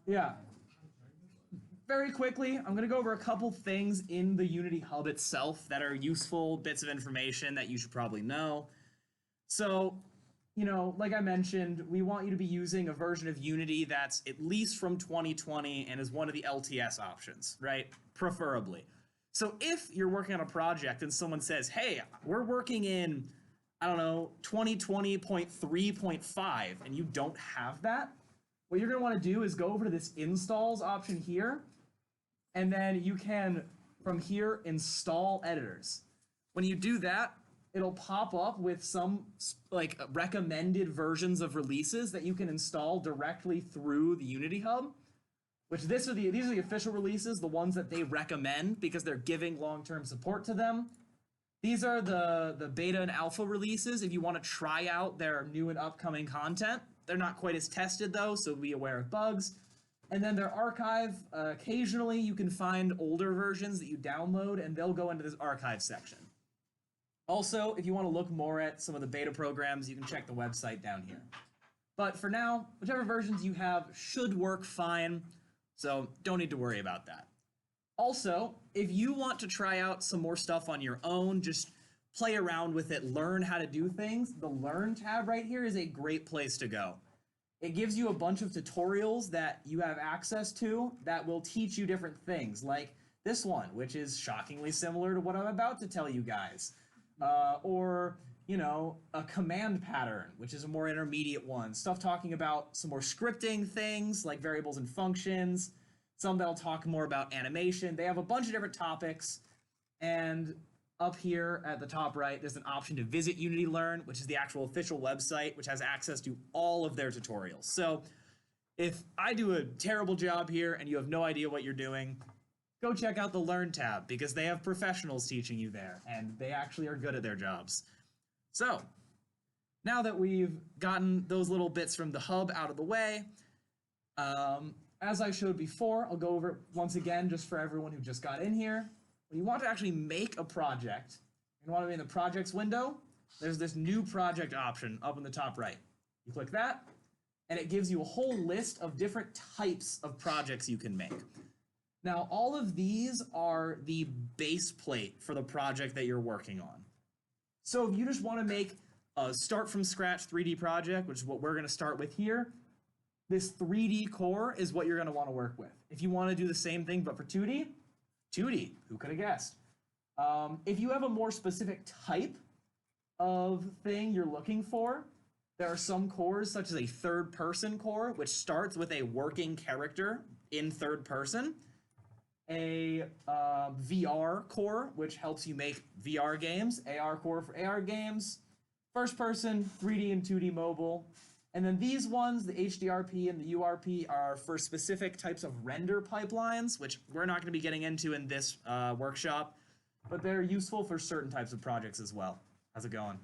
Yeah. Very quickly, I'm going to go over a couple things in the Unity Hub itself that are useful bits of information that you should probably know. So, like I mentioned, we want you to be using a version of Unity that's at least from 2020 and is one of the LTS options, right? Preferably. So if you're working on a project and someone says, hey, we're working in, I don't know, 2020.3.5, and you don't have that, what you're going to want to do is go over to this installs option here, and then you can, from here, install editors. When you do that, it'll pop up with some like recommended versions of releases that you can install directly through the Unity Hub. Which these are the official releases, the ones that they recommend because they're giving long-term support to them. These are the beta and alpha releases if you want to try out their new and upcoming content. They're not quite as tested though, so be aware of bugs. And then their archive, occasionally you can find older versions that you download and they'll go into this archive section. Also, if you want to look more at some of the beta programs, you can check the website down here. But for now, whichever versions you have should work fine, so don't need to worry about that. Also, if you want to try out some more stuff on your own, just play around with it, learn how to do things, the Learn tab right here is a great place to go. It gives you a bunch of tutorials that you have access to that will teach you different things, like this one, which is shockingly similar to what I'm about to tell you guys. Or, a command pattern, which is a more intermediate one. Stuff talking about some more scripting things, like variables and functions. Some that'll talk more about animation. They have a bunch of different topics. And up here at the top right, there's an option to visit Unity Learn, which is the actual official website, which has access to all of their tutorials. So if I do a terrible job here and you have no idea what you're doing, go check out the Learn tab because they have professionals teaching you there, and they actually are good at their jobs. So, now that we've gotten those little bits from the hub out of the way, as I showed before, I'll go over it once again just for everyone who just got in here. When you want to actually make a project, you want to be in the projects window, there's this new project option up in the top right. You click that, and it gives you a whole list of different types of projects you can make. Now, all of these are the base plate for the project that you're working on. So if you just want to make a start from scratch 3D project, which is what we're going to start with here, this 3D core is what you're going to want to work with. If you want to do the same thing but for 2D, 2D, who could have guessed? If you have a more specific type of thing you're looking for, there are some cores, such as a third-person core, which starts with a working character in third person, a VR core, which helps you make VR games, AR core for AR games, first person, 3D and 2D mobile, and then these ones, the HDRP and the URP, are for specific types of render pipelines, which we're not going to be getting into in this workshop, but they're useful for certain types of projects as well. How's it going?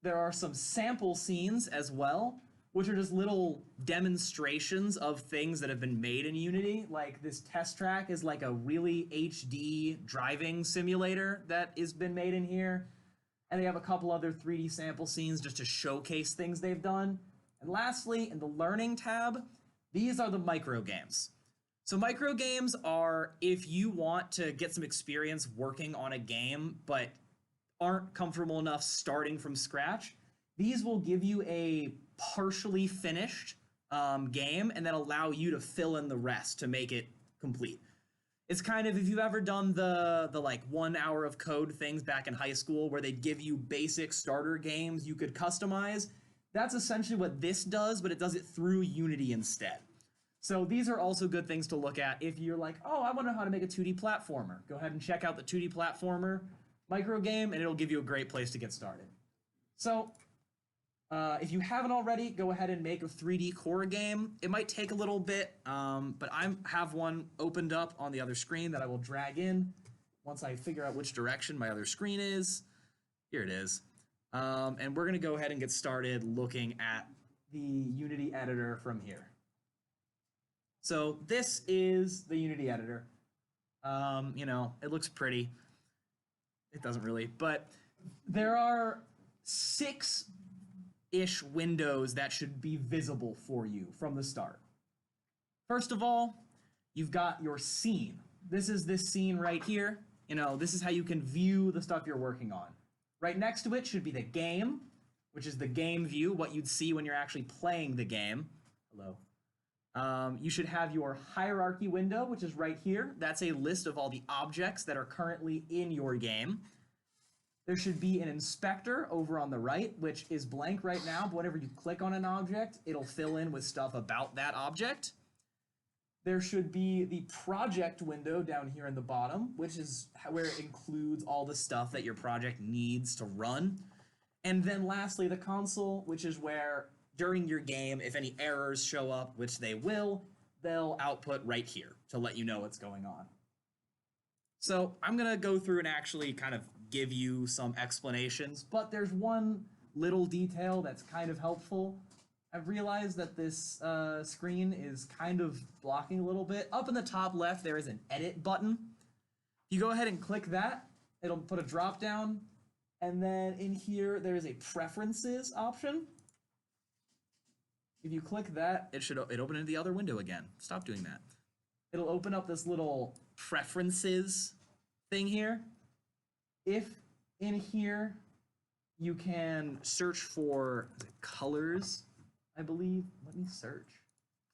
There are some sample scenes as well, which are just little demonstrations of things that have been made in Unity. Like this test track is like a really HD driving simulator that has been made in here. And they have a couple other 3D sample scenes just to showcase things they've done. And lastly, in the Learning tab, these are the micro games. So micro games are if you want to get some experience working on a game, but aren't comfortable enough starting from scratch, these will give you a partially finished game and then allow you to fill in the rest to make it complete. It's kind of, if you've ever done the like 1 hour of code things back in high school where they'd give you basic starter games you could customize, that's essentially what this does, but it does it through Unity instead. So these are also good things to look at if you're like, oh, I want to know how to make a 2D platformer. Go ahead and check out the 2D platformer micro game, and it'll give you a great place to get started. So if you haven't already, go ahead and make a 3D core game. It might take a little bit, but I have one opened up on the other screen that I will drag in once I figure out which direction my other screen is. Here it is. And we're going to go ahead and get started looking at the Unity editor from here. So this is the Unity editor. It looks pretty. It doesn't really, but there are 6 ish windows that should be visible for you from the start. First of all, you've got your scene. This is this scene right here. You know, this is how you can view the stuff you're working on. Right next to it should be the game, which is the game view, what you'd see when you're actually playing the game. Hello. You should have your hierarchy window, which is right here. That's a list of all the objects that are currently in your game. There should be an inspector over on the right, which is blank right now, but whenever you click on an object, it'll fill in with stuff about that object. There should be the project window down here in the bottom, which is where it includes all the stuff that your project needs to run. And then lastly, the console, which is where during your game, if any errors show up, which they will, they'll output right here to let you know what's going on. So I'm going to go through and actually kind of give you some explanations, but there's one little detail that's kind of helpful. I've realized that this screen is kind of blocking a little bit. Up in the top left, there is an edit button. You go ahead and click that. It'll put a drop down. And then in here, there is a preferences option. If you click that, it open into the other window again. Stop doing that. It'll open up this little preferences thing here. If in here you can search for colors, I believe. Let me search,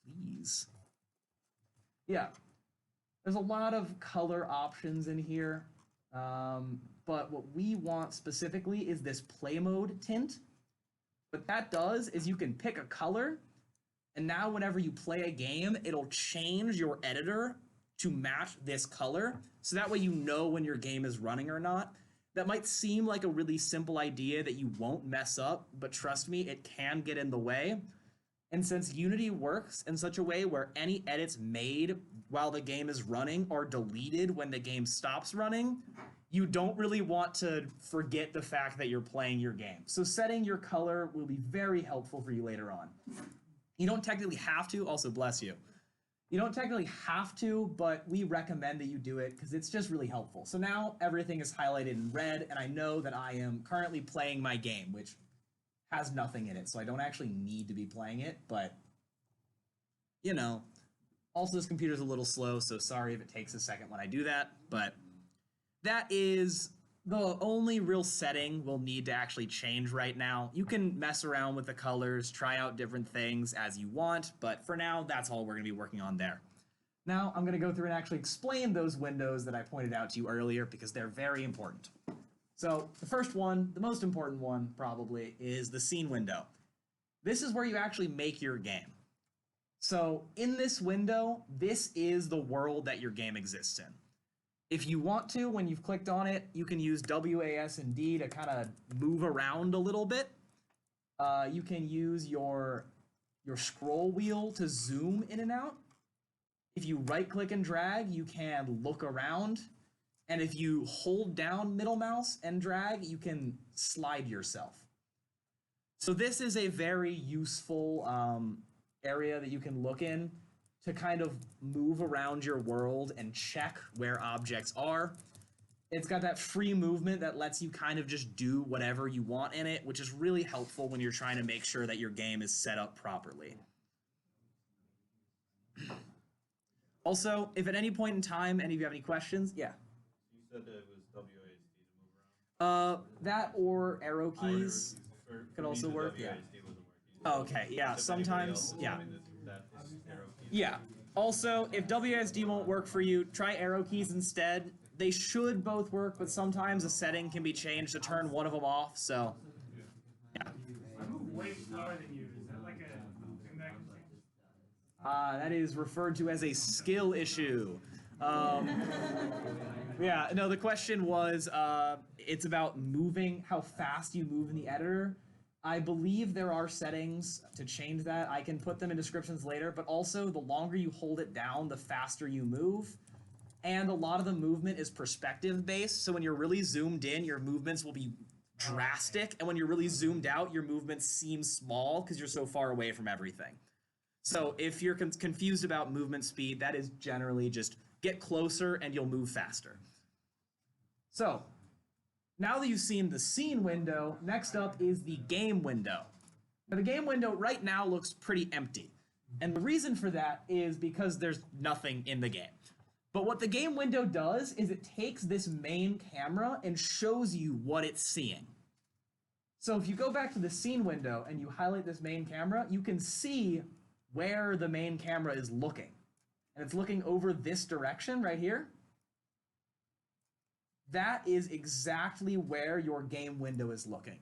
please. Yeah, there's a lot of color options in here, but what we want specifically is this play mode tint. What that does is you can pick a color, and now whenever you play a game, it'll change your editor to match this color, so that way you know when your game is running or not. That might seem like a really simple idea that you won't mess up, but trust me, it can get in the way. And since Unity works in such a way where any edits made while the game is running are deleted when the game stops running, you don't really want to forget the fact that you're playing your game. So setting your color will be very helpful for you later on. You don't technically have to, also bless you. You don't technically have to, but we recommend that you do it because it's just really helpful. So now everything is highlighted in red, and I know that I am currently playing my game, which has nothing in it, so I don't actually need to be playing it, but, you know. Also, this computer's a little slow, so sorry if it takes a second when I do that, but that is the only real setting we'll need to actually change right now. You can mess around with the colors, try out different things as you want, but for now, that's all we're going to be working on there. Now, I'm going to go through and actually explain those windows that I pointed out to you earlier because they're very important. So the first one, the most important one probably, is the scene window. This is where you actually make your game. So in this window, this is the world that your game exists in. If you want to, when you've clicked on it, you can use WAS and D to kind of move around a little bit. You can use your scroll wheel to zoom in and out. If you right-click and drag, you can look around. And if you hold down middle mouse and drag, you can slide yourself. So this is a very useful area that you can look in to kind of move around your world and check where objects are. It's got that free movement that lets you kind of just do whatever you want in it, which is really helpful when you're trying to make sure that your game is set up properly. Also, if at any point in time any of you have any questions, yeah. You said that it was WASD to move around? That or arrow keys could also work, yeah. Oh, okay, yeah, sometimes, yeah. Yeah. Also, if WASD won't work for you, try arrow keys instead. They should both work, but sometimes a setting can be changed to turn one of them off, so yeah. I move way slower than you. Is that like a thing that That is referred to as a skill issue. Yeah, no, the question was, it's about moving, how fast you move in the editor. I believe there are settings to change that. I can put them in descriptions later, but also the longer you hold it down, the faster you move. And a lot of the movement is perspective based, so when you're really zoomed in, your movements will be drastic, and when you're really zoomed out, your movements seem small because you're so far away from everything. So if you're confused about movement speed, that is generally just get closer and you'll move faster. So now that you've seen the scene window, next up is the game window. Now, the game window right now looks pretty empty. And the reason for that is because there's nothing in the game. But what the game window does is it takes this main camera and shows you what it's seeing. So if you go back to the scene window and you highlight this main camera, you can see where the main camera is looking. And it's looking over this direction right here. That is exactly where your game window is looking.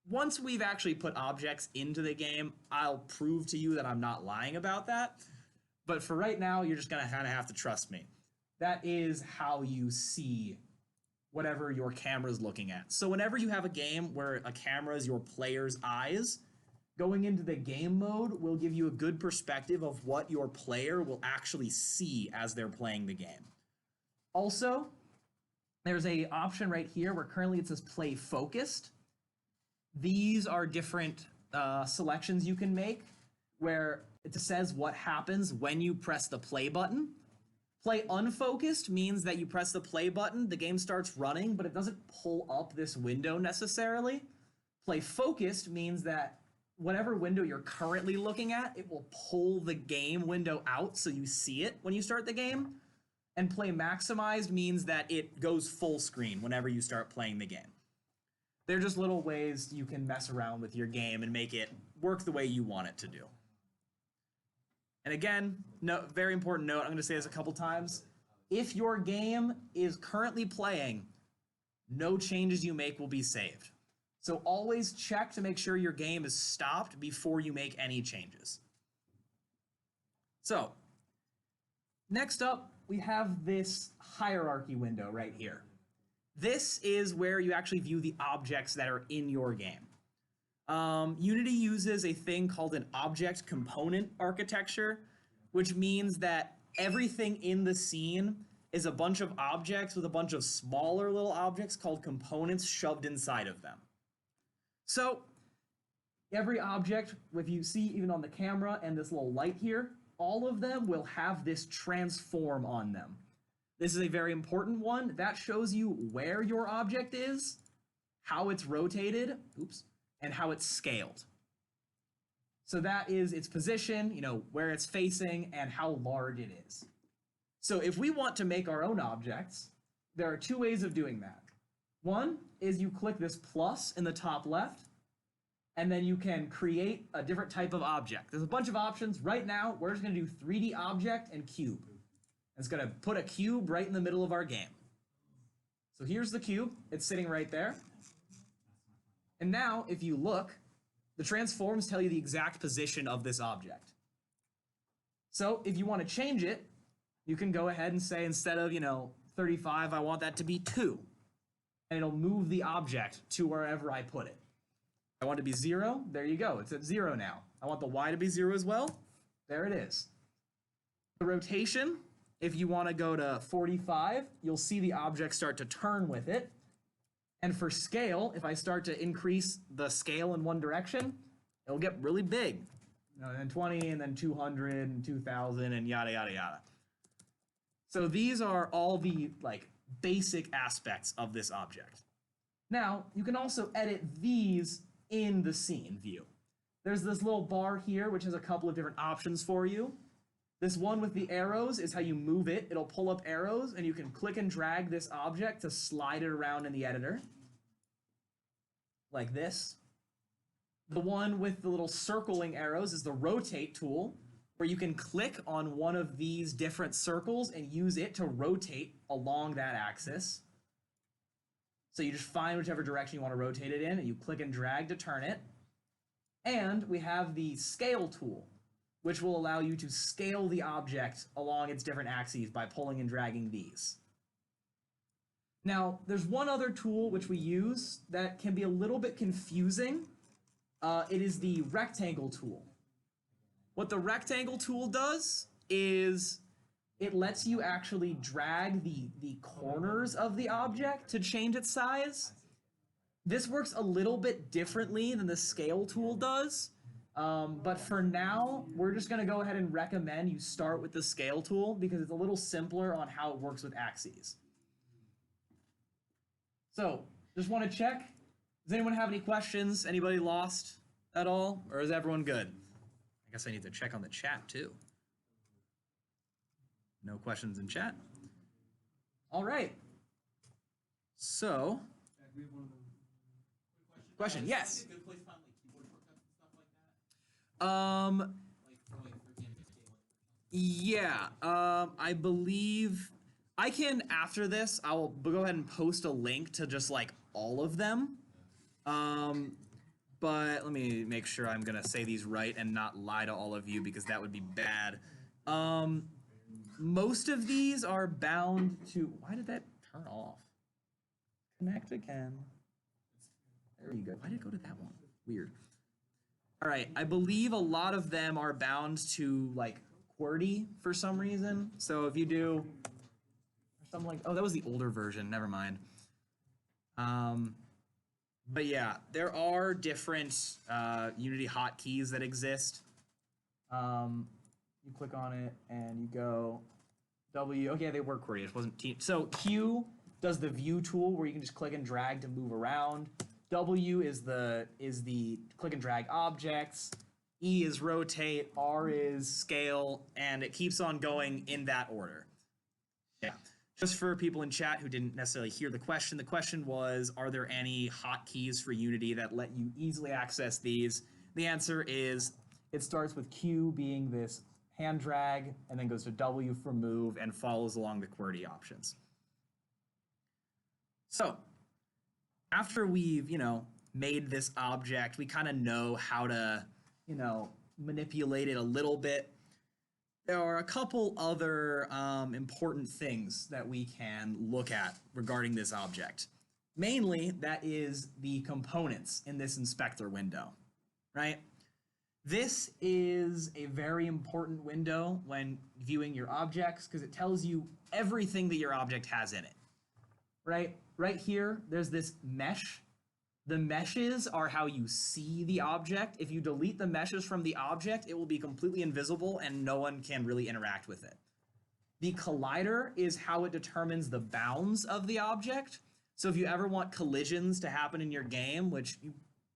Once we've actually put objects into the game, I'll prove to you that I'm not lying about that. But for right now, you're just gonna kind of have to trust me. That is how you see whatever your camera's looking at. So whenever you have a game where a camera is your player's eyes, going into the game mode will give you a good perspective of what your player will actually see as they're playing the game. Also, there's an option right here where currently it says play focused. These are different selections you can make where it says what happens when you press the play button. Play unfocused means that you press the play button, the game starts running, but it doesn't pull up this window necessarily. Play focused means that whatever window you're currently looking at, it will pull the game window out so you see it when you start the game. And play maximized means that it goes full screen whenever you start playing the game. They're just little ways you can mess around with your game and make it work the way you want it to do. And again, very important note, I'm going to say this a couple times. If your game is currently playing, no changes you make will be saved. So always check to make sure your game is stopped before you make any changes. So, next up, we have this hierarchy window right here. This is where you actually view the objects that are in your game. Unity uses a thing called an object component architecture, which means that everything in the scene is a bunch of objects with a bunch of smaller little objects called components shoved inside of them. So every object, if you see even on the camera and this little light here, all of them will have this transform on them. This is a very important one. That shows you where your object is, how it's rotated, and how it's scaled. So that is its position, where it's facing, and how large it is. So if we want to make our own objects, there are two ways of doing that. One is you click this plus in the top left, and then you can create a different type of object. There's a bunch of options. Right now, we're just going to do 3D object and cube. It's going to put a cube right in the middle of our game. So here's the cube. It's sitting right there. And now, if you look, the transforms tell you the exact position of this object. So if you want to change it, you can go ahead and say instead of, 35, I want that to be 2. And it'll move the object to wherever I put it. I want it to be 0. There you go. It's at 0 now. I want the Y to be 0 as well. There it is. The rotation, if you want to go to 45, you'll see the object start to turn with it. And for scale, if I start to increase the scale in one direction, it'll get really big. And then 20, and then 200, and 2,000, and yada, yada, yada. So these are all the basic aspects of this object. Now, you can also edit these in the scene view. There's this little bar here, which has a couple of different options for you. This one with the arrows is how you move it. It'll pull up arrows, and you can click and drag this object to slide it around in the editor. Like this. The one with the little circling arrows is the rotate tool, where you can click on one of these different circles and use it to rotate along that axis. So you just find whichever direction you want to rotate it in, and you click and drag to turn it. And we have the scale tool, which will allow you to scale the object along its different axes by pulling and dragging these. Now, there's one other tool which we use that can be a little bit confusing. It is the rectangle tool. What the rectangle tool does is it lets you actually drag the corners of the object to change its size. This works a little bit differently than the scale tool does. But for now, we're just going to go ahead and recommend you start with the scale tool because it's a little simpler on how it works with axes. So, just want to check. Does anyone have any questions? Anybody lost? at all, or is everyone good? I guess I need to check on the chat too. No questions in chat. All right. So, question, yes. Is it a good place to find like keyboard shortcuts and stuff like that? Like for example, Yeah, I believe I can, after this, I'll go ahead and post a link to just like all of them. But let me make sure I'm gonna say these right and not lie to all of you because that would be bad. Most of these are bound to, why did that turn off? Connect again. There you go. Why did it go to that one? Weird. All right, I believe a lot of them are bound to like QWERTY for some reason. So if you do something like, oh, that was the older version, never mind. But yeah, there are different Unity hotkeys that exist. You click on it and you go W. Okay, they were QWERTY. It wasn't T. So Q does the view tool where you can just click and drag to move around. W is the click and drag objects. E is rotate. R is scale, and it keeps on going in that order. Yeah. Just for people in chat who didn't necessarily hear the question was, are there any hotkeys for Unity that let you easily access these? The answer is, it starts with Q being this hand drag, and then goes to W for move, and follows along the QWERTY options. So, after we've, made this object, we kind of know how to, manipulate it a little bit. There are a couple other important things that we can look at regarding this object. Mainly, that is the components in this inspector window, right? This is a very important window when viewing your objects because it tells you everything that your object has in it, right? Right here, there's this mesh. The meshes are how you see the object. If you delete the meshes from the object, it will be completely invisible and no one can really interact with it. The collider is how it determines the bounds of the object. So if you ever want collisions to happen in your game, which you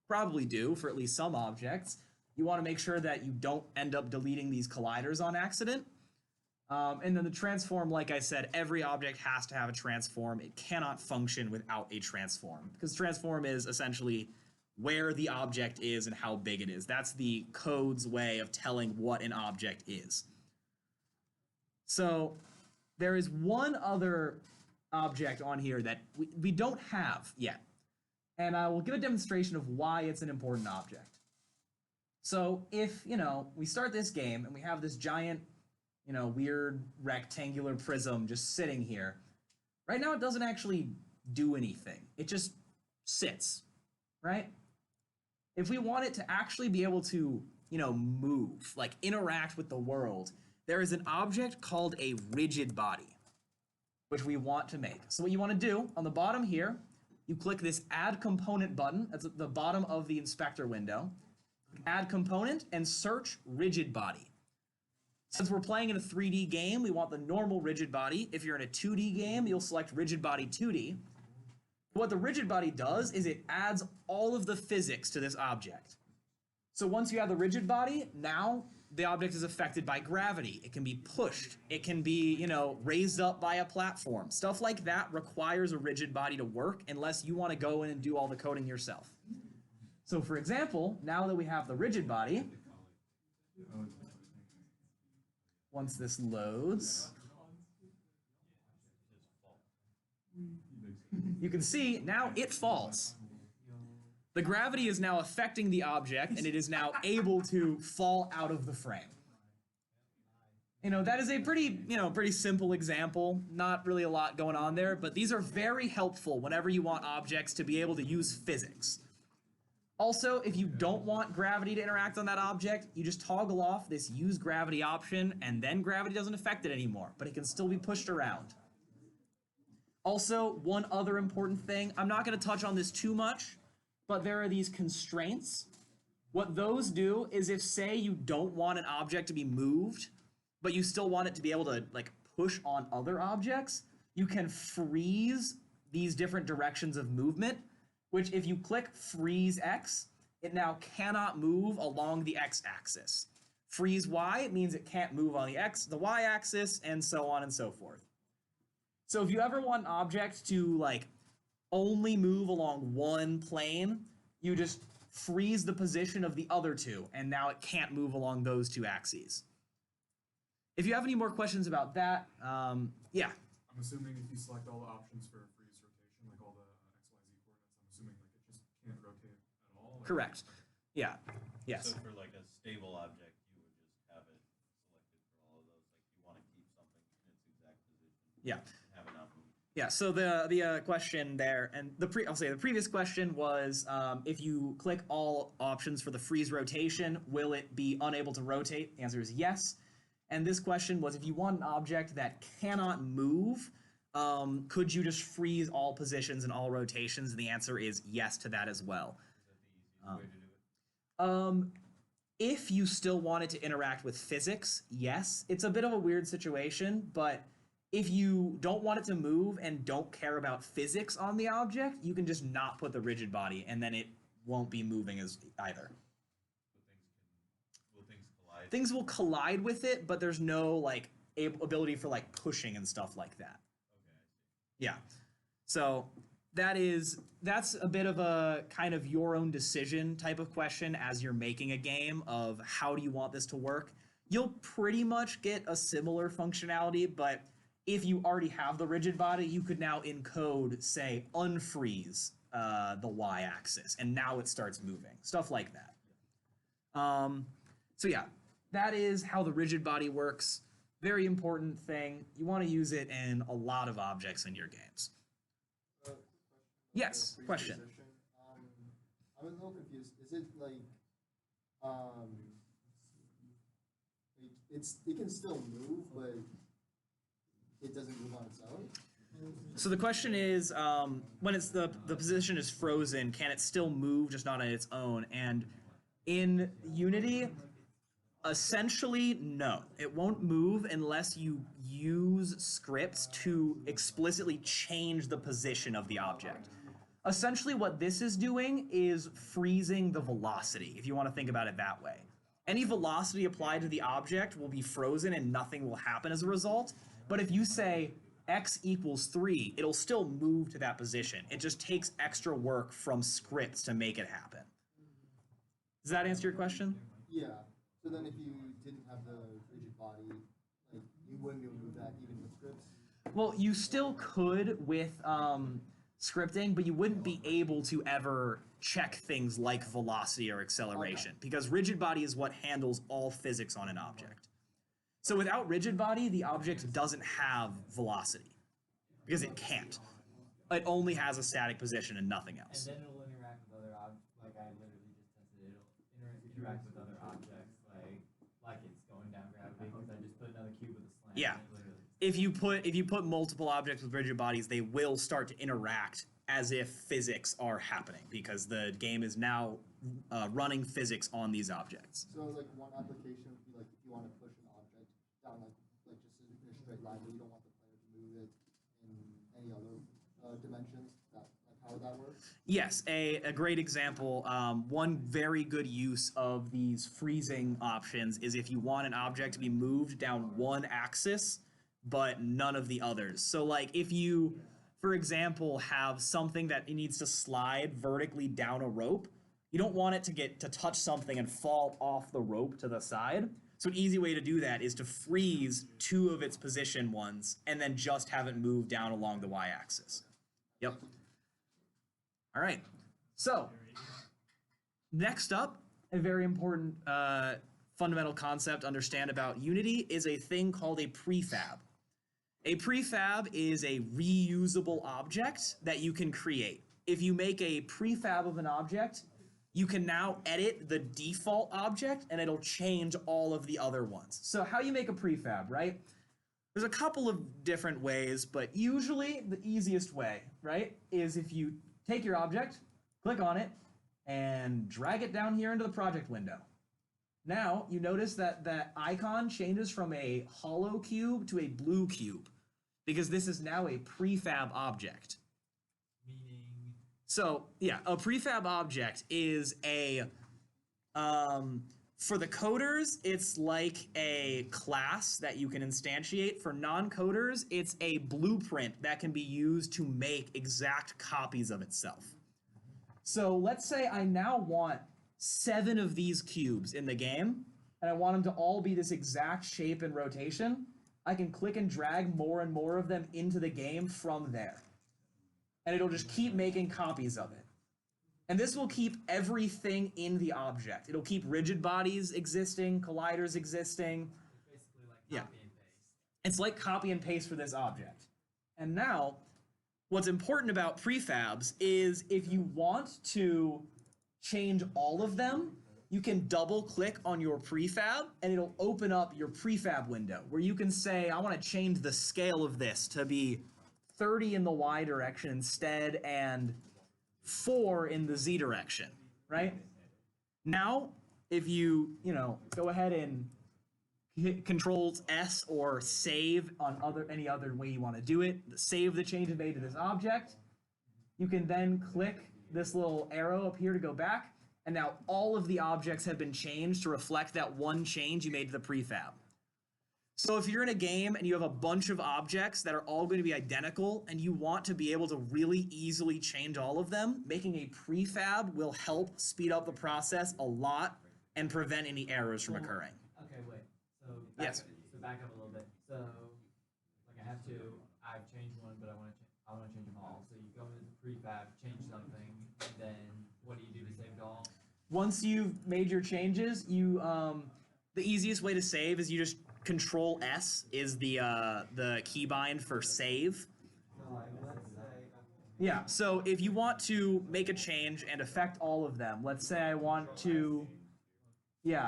probably do for at least some objects, you want to make sure that you don't end up deleting these colliders on accident. And then the transform, like I said, every object has to have a transform. It cannot function without a transform because transform is essentially where the object is and how big it is. That's the code's way of telling what an object is. So there is one other object on here that we don't have yet. And I will give a demonstration of why it's an important object. So if, we start this game and we have this giant weird rectangular prism just sitting here. Right now, it doesn't actually do anything. It just sits, right? If we want it to actually be able to, move, like interact with the world, there is an object called a rigid body, which we want to make. So what you want to do on the bottom here, you click this Add Component button. That's at the bottom of the inspector window. Add Component and search rigid body. Since we're playing in a 3D game, we want the normal rigid body. If you're in a 2D game, you'll select rigid body 2D. What the rigid body does is it adds all of the physics to this object. So once you have the rigid body, now the object is affected by gravity. It can be pushed. It can be, raised up by a platform. Stuff like that requires a rigid body to work unless you want to go in and do all the coding yourself. So for example, now that we have the rigid body, once this loads, you can see now it falls. The gravity is now affecting the object and it is now able to fall out of the frame. That is a pretty simple example. Not really a lot going on there, but these are very helpful whenever you want objects to be able to use physics. Also, if you don't want gravity to interact on that object, you just toggle off this use gravity option, and then gravity doesn't affect it anymore, but it can still be pushed around. Also, one other important thing, I'm not going to touch on this too much, but there are these constraints. What those do is if, say, you don't want an object to be moved, but you still want it to be able to push on other objects, you can freeze these different directions of movement, which if you click freeze X, it now cannot move along the x-axis. Freeze y means it can't move on the y-axis, and so on and so forth. So if you ever want an object to like only move along one plane, you just freeze the position of the other two, and now it can't move along those two axes. If you have any more questions about that, yeah. I'm assuming if you select all the options for freeze rotation, like all the XYZ coordinates, I'm assuming like it just can't rotate at all. Like, Correct. Yeah. Yes. So for like a stable object, you would just have it selected for all of those. Like you want to keep something in its exact position. Yeah. And have it not move. Yeah. So the question there, and I'll say the previous question was, if you click all options for the freeze rotation, will it be unable to rotate? The answer is yes. And this question was, if you want an object that cannot move, could you just freeze all positions and all rotations? And the answer is yes to that as well. Is that the easiest way to do it? If you still wanted to interact with physics, yes. It's a bit of a weird situation, but if you don't want it to move and don't care about physics on the object, you can just not put the rigid body, and then it won't be moving as either. Will things collide? Things will collide with it, but there's no like ability for like pushing and stuff like that. Okay, I see. Yeah. So that's a bit of a kind of your own decision type of question as you're making a game of how do you want this to work. You'll pretty much get a similar functionality, but if you already have the rigid body, you could now encode, say, unfreeze the y-axis, and now it starts moving. Stuff like that. So yeah, that is how the rigid body works. Very important thing. You want to use it in a lot of objects in your games. Yes, question. I'm a little confused. Is it like, it can still move, but it doesn't move on its own? So the question is, when it's the position is frozen, can it still move, just not on its own? And in Unity, essentially, no. It won't move unless you use scripts to explicitly change the position of the object. Essentially, what this is doing is freezing the velocity, if you want to think about it that way. Any velocity applied to the object will be frozen and nothing will happen as a result. But if you say x equals 3, it'll still move to that position. It just takes extra work from scripts to make it happen. Does that answer your question? Yeah. So then if you didn't have the rigid body, like, you wouldn't be able to move that even with scripts? Well, you still could with scripting, but you wouldn't be able to ever check things like velocity or acceleration, because rigid body is what handles all physics on an object. So without rigid body, the object doesn't have velocity, because it can't. It only has a static position and nothing else. And then it'll interact with other objects, like I literally just tested it, it'll interact with other objects, like it's going down gravity, because I just put another cube with a slant. Yeah. And it literally If you put multiple objects with rigid bodies, they will start to interact as if physics are happening, because the game is now running physics on these objects. So like one application would be like if you want to push an object down like just in a straight line, but you don't want the player to move it in any other dimensions. How would that work? Yes, a great example. One very good use of these freezing options is if you want an object to be moved down one axis, but none of the others. So like if you, for example, have something that it needs to slide vertically down a rope, you don't want it to touch something and fall off the rope to the side. So an easy way to do that is to freeze two of its position ones and then just have it move down along the y-axis. Yep. All right. So next up, a very important fundamental concept to understand about Unity is a thing called a prefab. A prefab is a reusable object that you can create. If you make a prefab of an object, you can now edit the default object and it'll change all of the other ones. So how you make a prefab, right? There's a couple of different ways, but usually the easiest way, right, is if you take your object, click on it, and drag it down here into the project window. Now, you notice that that icon changes from a hollow cube to a blue cube, because this is now a prefab object. meaning So yeah, a prefab object is a for the coders, it's like a class that you can instantiate. For non-coders, it's a blueprint that can be used to make exact copies of itself. So let's say I now want 7 of these cubes in the game, and I want them to all be this exact shape and rotation. I can click and drag more and more of them into the game from there. And it'll just keep making copies of it. And this will keep everything in the object. It'll keep rigid bodies existing, colliders existing. Basically like Yeah. copy and paste. It's like copy and paste for this object. And now, what's important about prefabs is if you want to change all of them, you can double click on your prefab and it'll open up your prefab window where you can say, I want to change the scale of this to be 30 in the Y direction instead and 4 in the Z direction, right? Now, if you go ahead and hit Controls S or save on any other way you want to do it, save the changes made to this object, you can then click this little arrow up here to go back, and now all of the objects have been changed to reflect that one change you made to the prefab. So if you're in a game and you have a bunch of objects that are all going to be identical and you want to be able to really easily change all of them, making a prefab will help speed up the process a lot and prevent any errors from occurring. Okay, wait. So Yes. So back up a little bit. So like I have 2. I've changed one, but I want to change them all. So you go into the prefab, change something, then what do you do to save it all? Once you've made your changes, the easiest way to save is you just Control S is the keybind for save. So like let's say Yeah, so if you want to make a change and affect all of them, let's say I want to,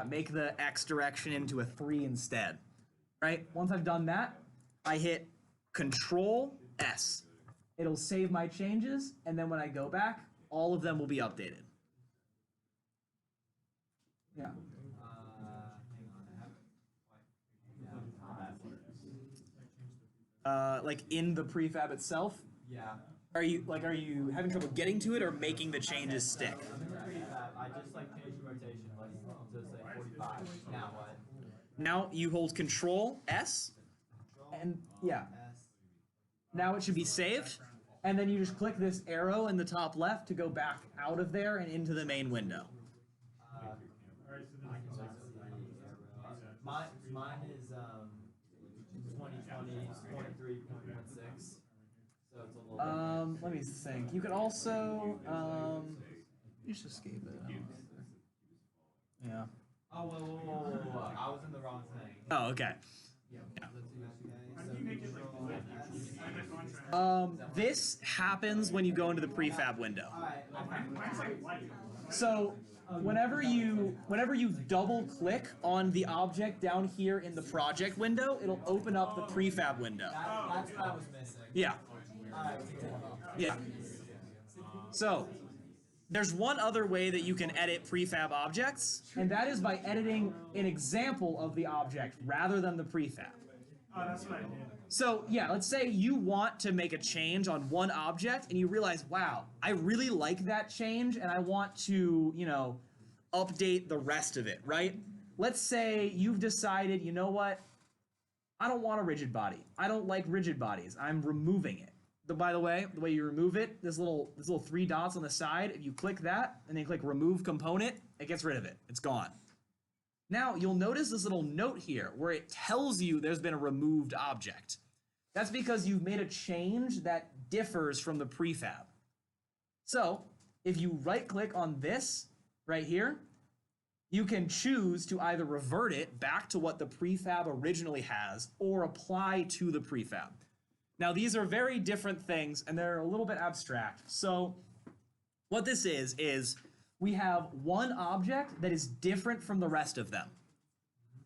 make the X direction into a 3 instead, right? Once I've done that, I hit Control S. It'll save my changes, and then when I go back, all of them will be updated. Yeah. hang on, I have Like in the prefab itself, yeah. are you having trouble getting to it or making the changes stick? I'm in the prefab. I just like changed the rotation, like to say 45. Now what? Now you hold Control S, and S. now it should be saved, and then you just click this arrow in the top left to go back out of there and into the main window. Alright, so then I can Mine is 2020 23.16. So it's a little bit. Let me think. You could also you just escape it. Yeah. Oh, whoa. I was in the wrong thing. Oh, okay. How do you make it like contract? This happens when you go into the prefab window. Mine's like white. So whenever you double click on the object down here in the project window, it'll open up the prefab window. That's what I was missing. Yeah. Alright, Yeah. So there's one other way that you can edit prefab objects, and that is by editing an example of the object rather than the prefab. Oh, that's what I did. So yeah, let's say you want to make a change on one object and you realize, wow, I really like that change and I want to, update the rest of it, right? Let's say you've decided, you know what? I don't want a rigid body. I don't like rigid bodies. I'm removing it. By the way you remove it, this little 3 dots on the side, if you click that and then click remove component, it gets rid of it. It's gone. Now you'll notice this little note here where it tells you there's been a removed object. That's because you've made a change that differs from the prefab. So if you right click on this right here, you can choose to either revert it back to what the prefab originally has or apply to the prefab. Now these are very different things and they're a little bit abstract. So what this is we have one object that is different from the rest of them.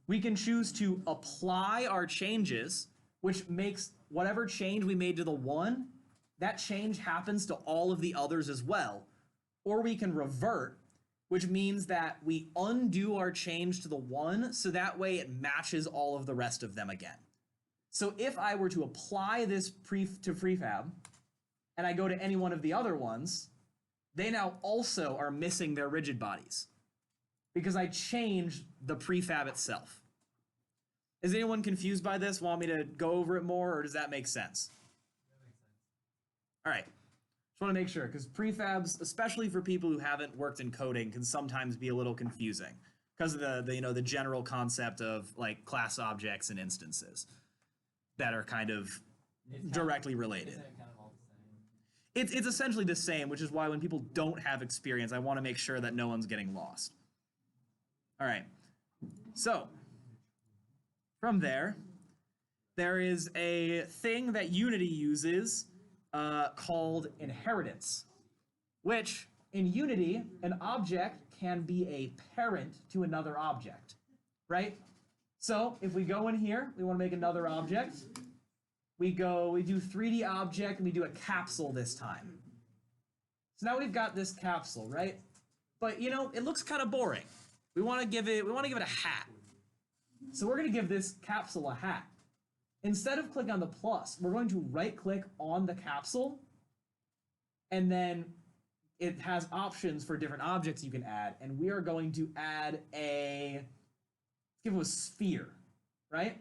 We can choose to apply our changes, which makes whatever change we made to the one, that change happens to all of the others as well. Or we can revert, which means that we undo our change to the one, so that way it matches all of the rest of them again. So if I were to apply this to prefab, and I go to any one of the other ones, they now also are missing their rigid bodies because I changed the prefab itself. Is anyone confused by this? Want me to go over it more, or does that make sense? That makes sense. All right. Just want to make sure, because prefabs, especially for people who haven't worked in coding, can sometimes be a little confusing because of the general concept of like class objects and instances that are kind of directly related. Isn't it kind of all the same? It's essentially the same, which is why when people don't have experience, I want to make sure that no one's getting lost. All right. So from there is a thing that Unity uses called inheritance, which in Unity, an object can be a parent to another object, right? So if we go in here, we want to make another object. We do 3D object, and we do a capsule this time. So now we've got this capsule, right? But you know, it looks kind of boring. We want to give it a hat. So we're going to give this capsule a hat. Instead of clicking on the plus, we're going to right-click on the capsule, and then it has options for different objects you can add, and we are going to add let's give it a sphere, right?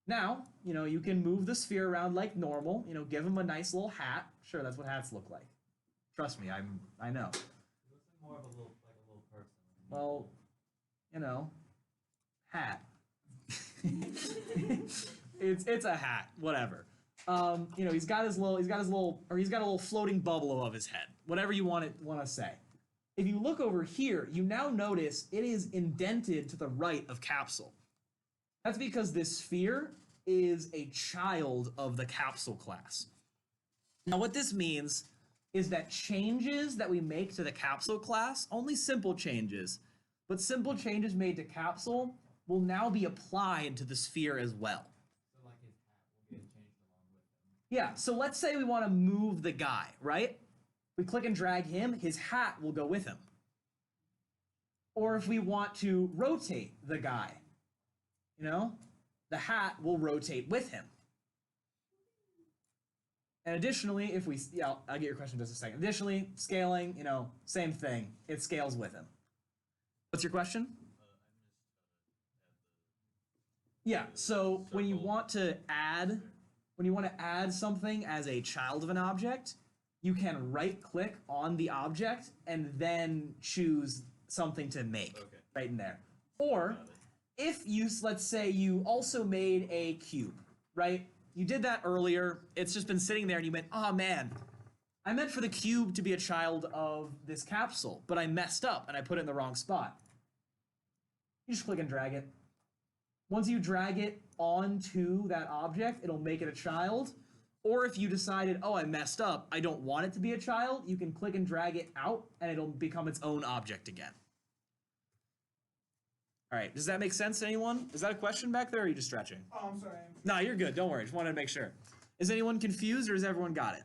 Now, you know, you can move the sphere around like normal, you know, give him a nice little hat. Sure, that's what hats look like. Trust me, I know. It looks like more of a little person. Well, you know, hat. It's a hat, whatever. You know, he's got a little floating bubble above his head. Whatever you want to say. If you look over here, you now notice it is indented to the right of capsule. That's because this sphere is a child of the capsule class. Now, what this means is that changes that we make to the capsule class, only simple changes, but simple changes made to capsule will now be applied to the sphere as well. So like his hat will get changed along with him. Yeah, so let's say we want to move the guy, right? We click and drag him, his hat will go with him. Or if we want to rotate the guy, you know, the hat will rotate with him. And additionally, if we, yeah, I'll get your question in just a second. Additionally, scaling, you know, same thing. It scales with him. What's your question? Yeah, so when you want to add something as a child of an object, you can right-click on the object and then choose something to make right in there. Or if you, let's say you also made a cube, right? You did that earlier, it's just been sitting there and you went, oh man, I meant for the cube to be a child of this capsule, but I messed up and I put it in the wrong spot. You just click and drag it. Once you drag it onto that object, it'll make it a child. Or if you decided, oh, I messed up, I don't want it to be a child, you can click and drag it out and it'll become its own object again. All right, does that make sense to anyone? Is that a question back there, or are you just stretching? Oh, I'm sorry. No, you're good, don't worry, just wanted to make sure. Is anyone confused, or has everyone got it?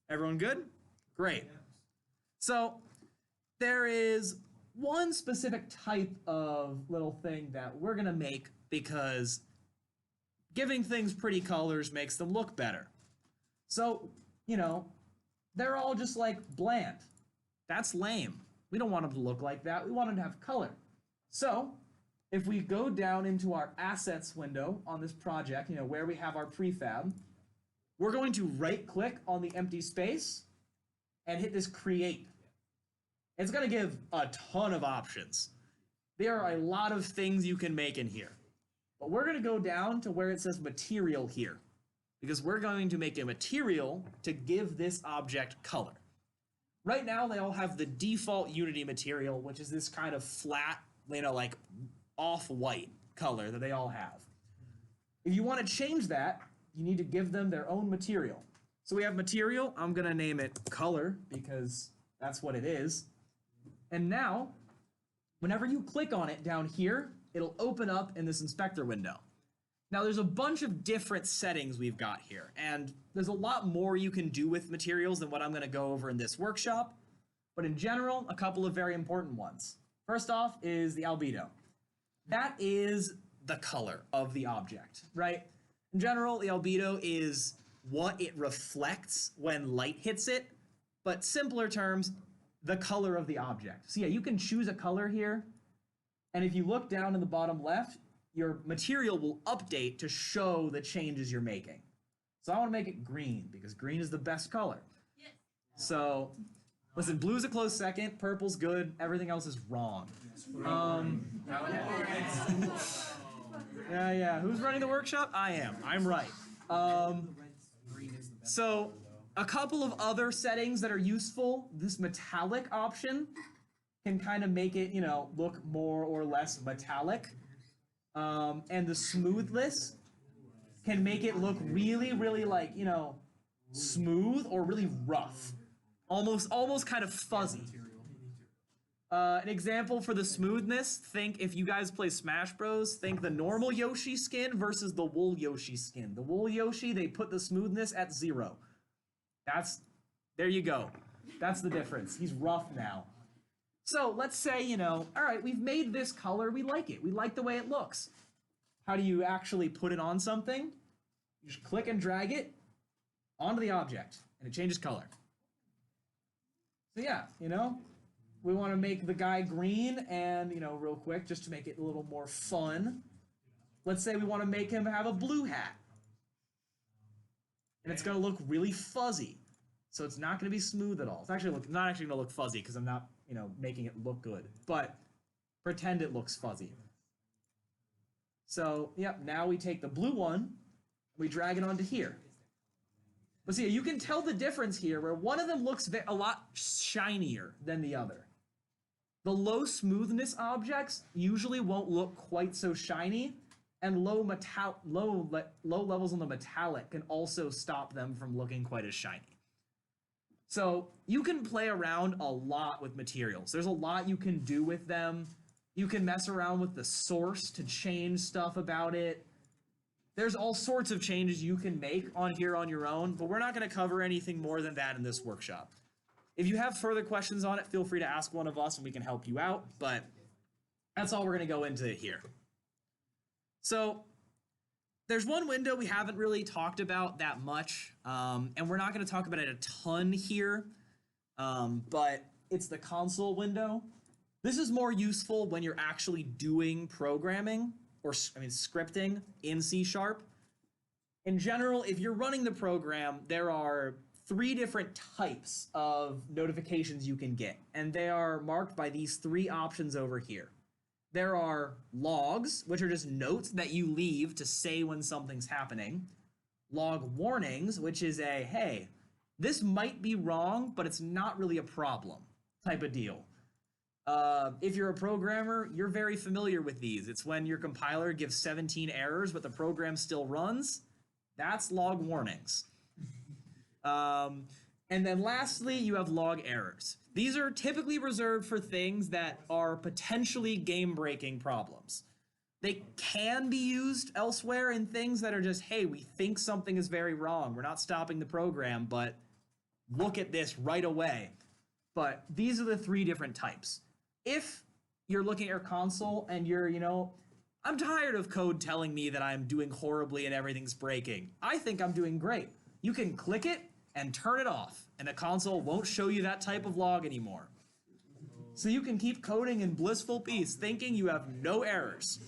Everyone good? Great. So, there is one specific type of little thing that we're gonna make because giving things pretty colors makes them look better. So, you know, they're all just like bland. That's lame. We don't want them to look like that. We want them to have color. So, if we go down into our assets window on this project, you know, where we have our prefab, we're going to right-click on the empty space and hit this create. It's going to give a ton of options. There are a lot of things you can make in here. But we're going to go down to where it says material here, because we're going to make a material to give this object color. Right now, they all have the default Unity material, which is this kind of flat, you know, like off-white color that they all have. If you want to change that, you need to give them their own material. So we have material. I'm going to name it color because that's what it is. And now, whenever you click on it down here, it'll open up in this inspector window. Now there's a bunch of different settings we've got here, and there's a lot more you can do with materials than what I'm going to go over in this workshop, but in general, a couple of very important ones. First off is the albedo. That is the color of the object, right? In general, the albedo is what it reflects when light hits it, but simpler terms, the color of the object. So yeah, you can choose a color here, and if you look down in the bottom left, your material will update to show the changes you're making. So I want to make it green because green is the best color. Yes. So, listen, blue's a close second, purple's good, everything else is wrong. Yeah, who's running the workshop? I am. I'm right. So, a couple of other settings that are useful. This metallic option can kind of make it, look more or less metallic. And the smoothness can make it look really, really like, smooth or really rough. Almost kind of fuzzy. An example for the smoothness, think if you guys play Smash Bros, think the normal Yoshi skin versus the wool Yoshi skin. The wool Yoshi, they put the smoothness at 0. There you go. That's the difference. He's rough now. So let's say, all right, we've made this color, we like it. We like the way it looks. How do you actually put it on something? You just click and drag it onto the object, and it changes color. So yeah, we want to make the guy green, and, real quick, just to make it a little more fun, let's say we want to make him have a blue hat. And it's going to look really fuzzy. So it's not going to be smooth at all. It's actually not actually going to look fuzzy because I'm not, making it look good. But pretend it looks fuzzy. So, yep, now we take the blue one, we drag it onto here. But see, you can tell the difference here where one of them looks a lot shinier than the other. The low smoothness objects usually won't look quite so shiny, and low levels on the metallic can also stop them from looking quite as shiny. So you can play around a lot with materials. There's a lot you can do with them. You can mess around with the source to change stuff about it. There's all sorts of changes you can make on here on your own, but we're not going to cover anything more than that in this workshop. If you have further questions on it, feel free to ask one of us and we can help you out, but that's all we're going to go into here. So there's one window we haven't really talked about that much, and we're not going to talk about it a ton here, but it's the console window. This is more useful when you're actually doing programming, or scripting in C#. In general, if you're running the program, there are 3 different types of notifications you can get, and they are marked by these 3 options over here. There are logs, which are just notes that you leave to say when something's happening. Log warnings, which is a, hey, this might be wrong, but it's not really a problem type of deal. If you're a programmer, you're very familiar with these. It's when your compiler gives 17 errors, but the program still runs. That's log warnings. And then lastly, you have log errors. These are typically reserved for things that are potentially game-breaking problems. They can be used elsewhere in things that are just, hey, we think something is very wrong. We're not stopping the program, but look at this right away. But these are the 3 different types. If you're looking at your console and you're, I'm tired of code telling me that I'm doing horribly and everything's breaking. I think I'm doing great. You can click it and turn it off, and the console won't show you that type of log anymore. So you can keep coding in blissful peace, thinking you have no errors.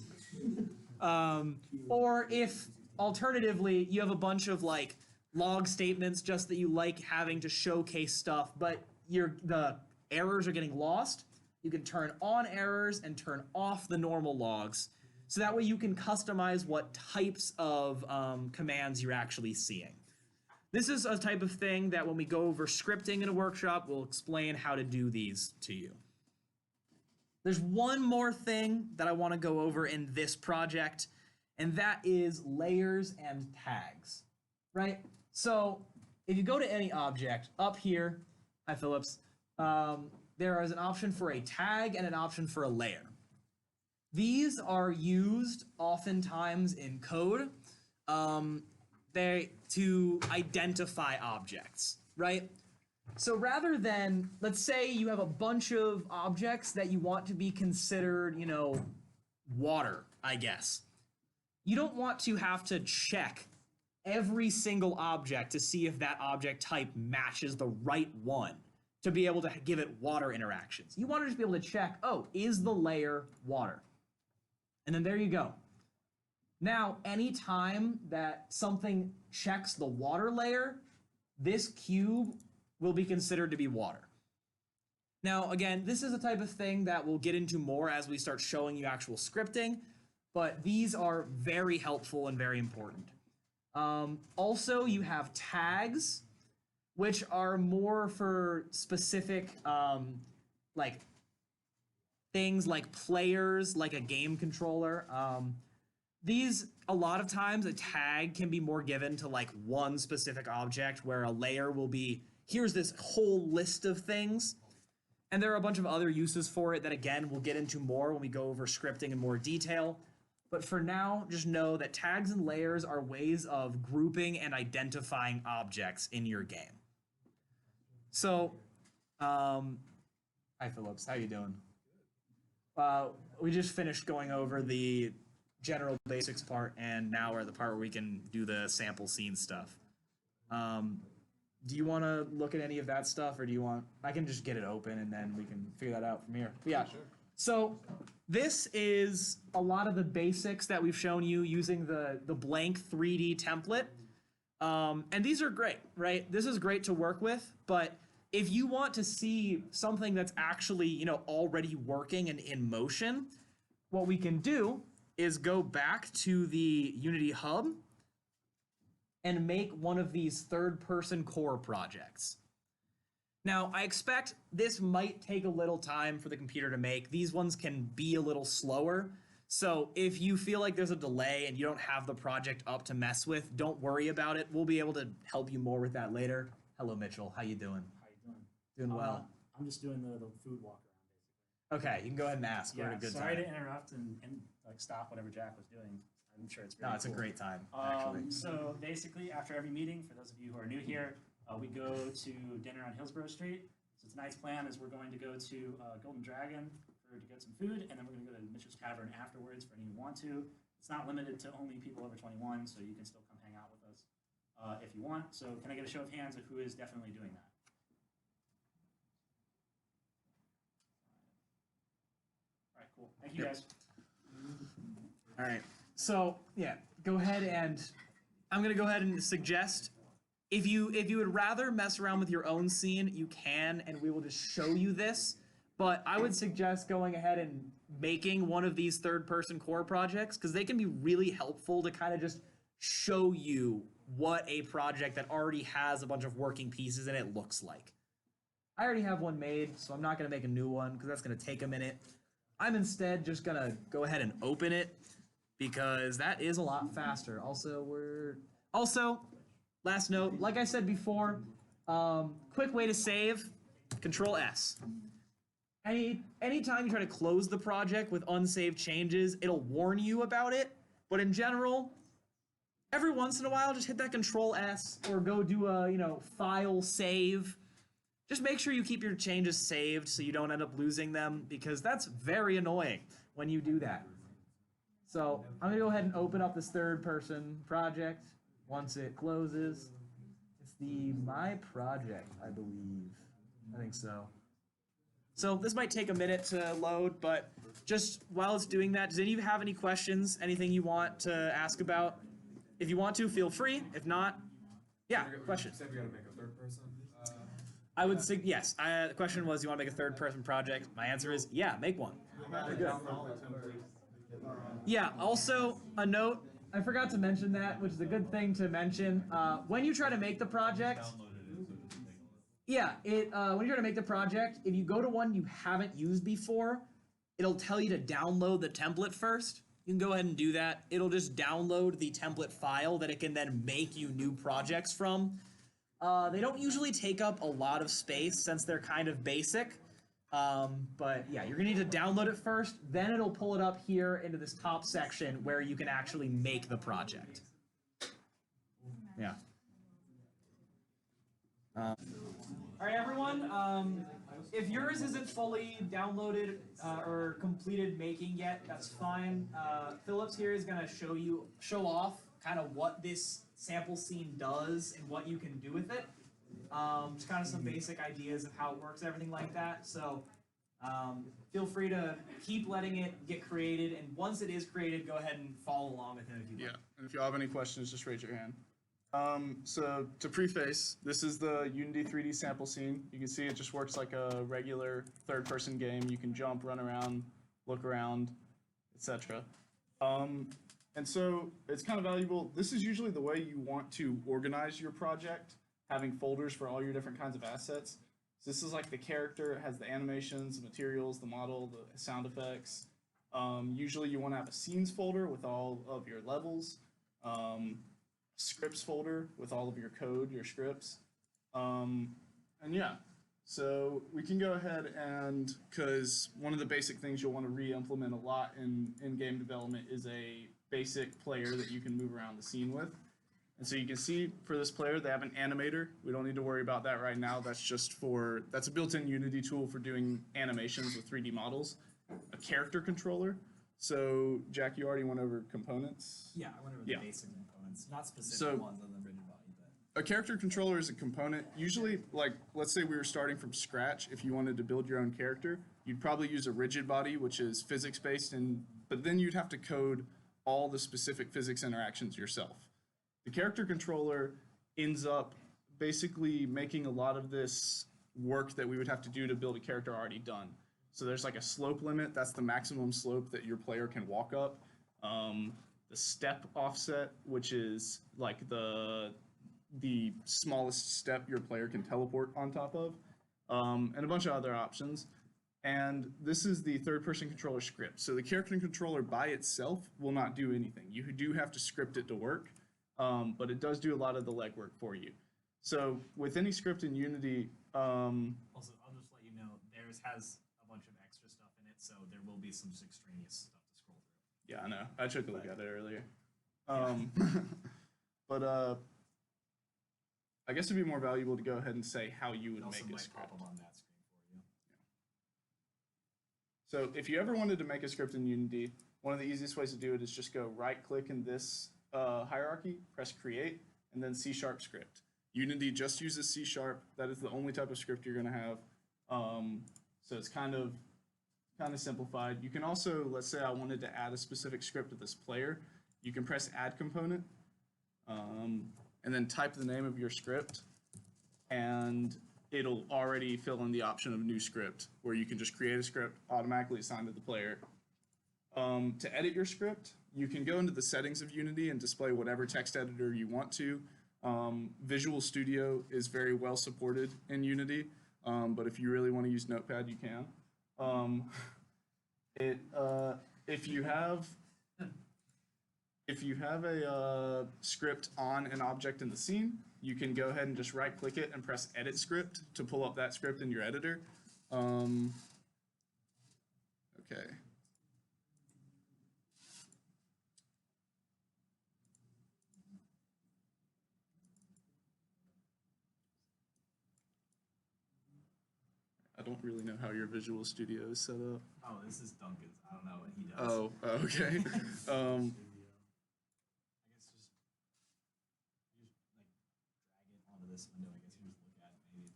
Or if, alternatively, you have a bunch of log statements just that you like having to showcase stuff, but the errors are getting lost, you can turn on errors and turn off the normal logs. So that way you can customize what types of commands you're actually seeing. This is a type of thing that when we go over scripting in a workshop, we'll explain how to do these to you. There's one more thing that I want to go over in this project, and that is layers and tags, right? So if you go to any object, up here, hi Phillips, there is an option for a tag and an option for a layer. These are used oftentimes in code to identify objects, right? So rather than, let's say you have a bunch of objects that you want to be considered, water, I guess. You don't want to have to check every single object to see if that object type matches the right one. to be able to give it water interactions. You want to just be able to check, oh, is the layer water? And then there you go. Now, anytime that something checks the water layer, this cube will be considered to be water. Now, again, this is a type of thing that we'll get into more as we start showing you actual scripting, but these are very helpful and very important. Also, you have tags, which are more for specific like things like players, like a game controller. These, a lot of times, a tag can be more given to like one specific object, where a layer will be, here's this whole list of things. And there are a bunch of other uses for it that, again, we'll get into more when we go over scripting in more detail. But for now, just know that tags and layers are ways of grouping and identifying objects in your game. So, hi Phillips, how you doing? We just finished going over the general basics part, and now we're at the part where we can do the sample scene stuff. Do you want to look at any of that stuff, or do you want... I can just get it open, and then we can figure that out from here. But yeah, sure. So this is a lot of the basics that we've shown you using the blank 3D template. And these are great, right? This is great to work with, but if you want to see something that's actually, you know, already working and in motion, what we can do is go back to the Unity Hub and make one of these third-person core projects. Now, I expect this might take a little time for the computer to make. These ones can be a little slower. So if you feel like there's a delay and you don't have the project up to mess with, don't worry about it. We'll be able to help you more with that later. Hello, Mitchell. How you doing? How you doing? Doing well. I'm just doing the food walk around, basically. Okay, you can go ahead and ask. We're Yeah, at a good sorry time. to interrupt and like stop whatever Jack was doing. I'm sure it's really No, it's cool. a great time, actually. So basically, after every meeting, for those of you who are new here, we go to dinner on Hillsborough Street. So tonight's plan is we're going to go to Golden Dragon to get some food, and then we're going to go to Mitchell's Tavern afterwards for any who want to. It's not limited to only people over 21, so you can still come hang out with us if you want. So can I get a show of hands of who is definitely doing that? All right, cool. Thank you, guys. All right. So yeah, go ahead and I'm gonna go ahead and suggest if you would rather mess around with your own scene, you can, and we will just show you this. But I would suggest going ahead and making one of these third-person core projects, because they can be really helpful to kind of just show you what a project that already has a bunch of working pieces in it looks like. I already have one made, so I'm not gonna make a new one because that's gonna take a minute. I'm instead just gonna go ahead and open it, because that is a lot faster. Also, last note, like I said before, quick way to save, Control S. Anytime you try to close the project with unsaved changes, it'll warn you about it, but in general, every once in a while, just hit that Control S or go do a, file save. Just make sure you keep your changes saved so you don't end up losing them, because that's very annoying when you do that. So I'm gonna go ahead and open up this third-person project. Once it closes, it's the My Project, I believe. I think so. So this might take a minute to load, but just while it's doing that, does any of you have any questions? Anything you want to ask about? If you want to, feel free. If not, yeah, question. You said we gotta make a third person. I would say yes. The question was, you want to make a third-person project? My answer is, yeah, make one. Good. Yeah, also, a note, I forgot to mention that, which is a good thing to mention. When you try to make the project, when you try to make the project, if you go to one you haven't used before, it'll tell you to download the template first. You can go ahead and do that. It'll just download the template file that it can then make you new projects from. They don't usually take up a lot of space since they're kind of basic. But yeah, you're gonna need to download it first, then it'll pull it up here into this top section where you can actually make the project. Yeah. All right, everyone. If yours isn't fully downloaded or completed making yet, that's fine. Phillips here is gonna show off kind of what this sample scene does and what you can do with it. just kind of some basic ideas of how it works, everything like that. So feel free to keep letting it get created, and once it is created, go ahead and follow along with it if you Yeah, like. and if you have any questions, just raise your hand. So to preface, this is the Unity 3D sample scene. You can see it just works like a regular third-person game. You can jump, run around, look around, etc. And so it's kind of valuable. This is usually the way you want to organize your project, having folders for all your different kinds of assets. So this is like the character, it has the animations, the materials, the model, the sound effects. Usually you want to have a scenes folder with all of your levels, scripts folder with all of your code, your scripts. And yeah, so we can go ahead and, because one of the basic things you'll want to re-implement a lot in game development is a basic player that you can move around the scene with. And so you can see for this player, they have an animator. We don't need to worry about that right now. That's a built-in Unity tool for doing animations with 3D models. A character controller. So Jack, you already went over components. Yeah, I went over the basic components, not specific So- ones on the rigid body. But A character controller is a component. Usually, like, let's say we were starting from scratch. If you wanted to build your own character, you'd probably use a rigid body, which is physics-based, but then you'd have to code all the specific physics interactions yourself. The character controller ends up basically making a lot of this work that we would have to do to build a character already done. So there's like a slope limit. That's the maximum slope that your player can walk up. The step offset, which is like the smallest step your player can teleport on top of, and a bunch of other options. And this is the third-person controller script. So the character controller by itself will not do anything. You do have to script it to work, but it does do a lot of the legwork for you. So with any script in Unity, also, I'll just let you know, theirs has a bunch of extra stuff in it, so there will be some extraneous stuff to scroll through. yeah, I know. I took a look at it earlier. But I guess it'd be more valuable to go ahead and say how you would It also make a might script. pop up on that screen for you. So if you ever wanted to make a script in Unity, one of the easiest ways to do it is just go right-click in this hierarchy, press Create, and then C# script. Unity just uses C#. That is the only type of script you're going to have. So it's kind of simplified. You can also, let's say I wanted to add a specific script to this player. You can press Add Component, and then type the name of your script, and it'll already fill in the option of new script, where you can just create a script, automatically assigned to the player. To edit your script, you can go into the settings of Unity and display whatever text editor you want to. Visual Studio is very well supported in Unity, but if you really want to use Notepad, you can. If you have a script on an object in the scene, you can go ahead and just right-click it and press Edit Script to pull up that script in your editor. Okay. I don't really know how your Visual Studio is set up. Oh, this is Duncan's. I don't know what he does. Oh, okay. I guess just you just like drag it onto this window. I guess you just look at it maybe.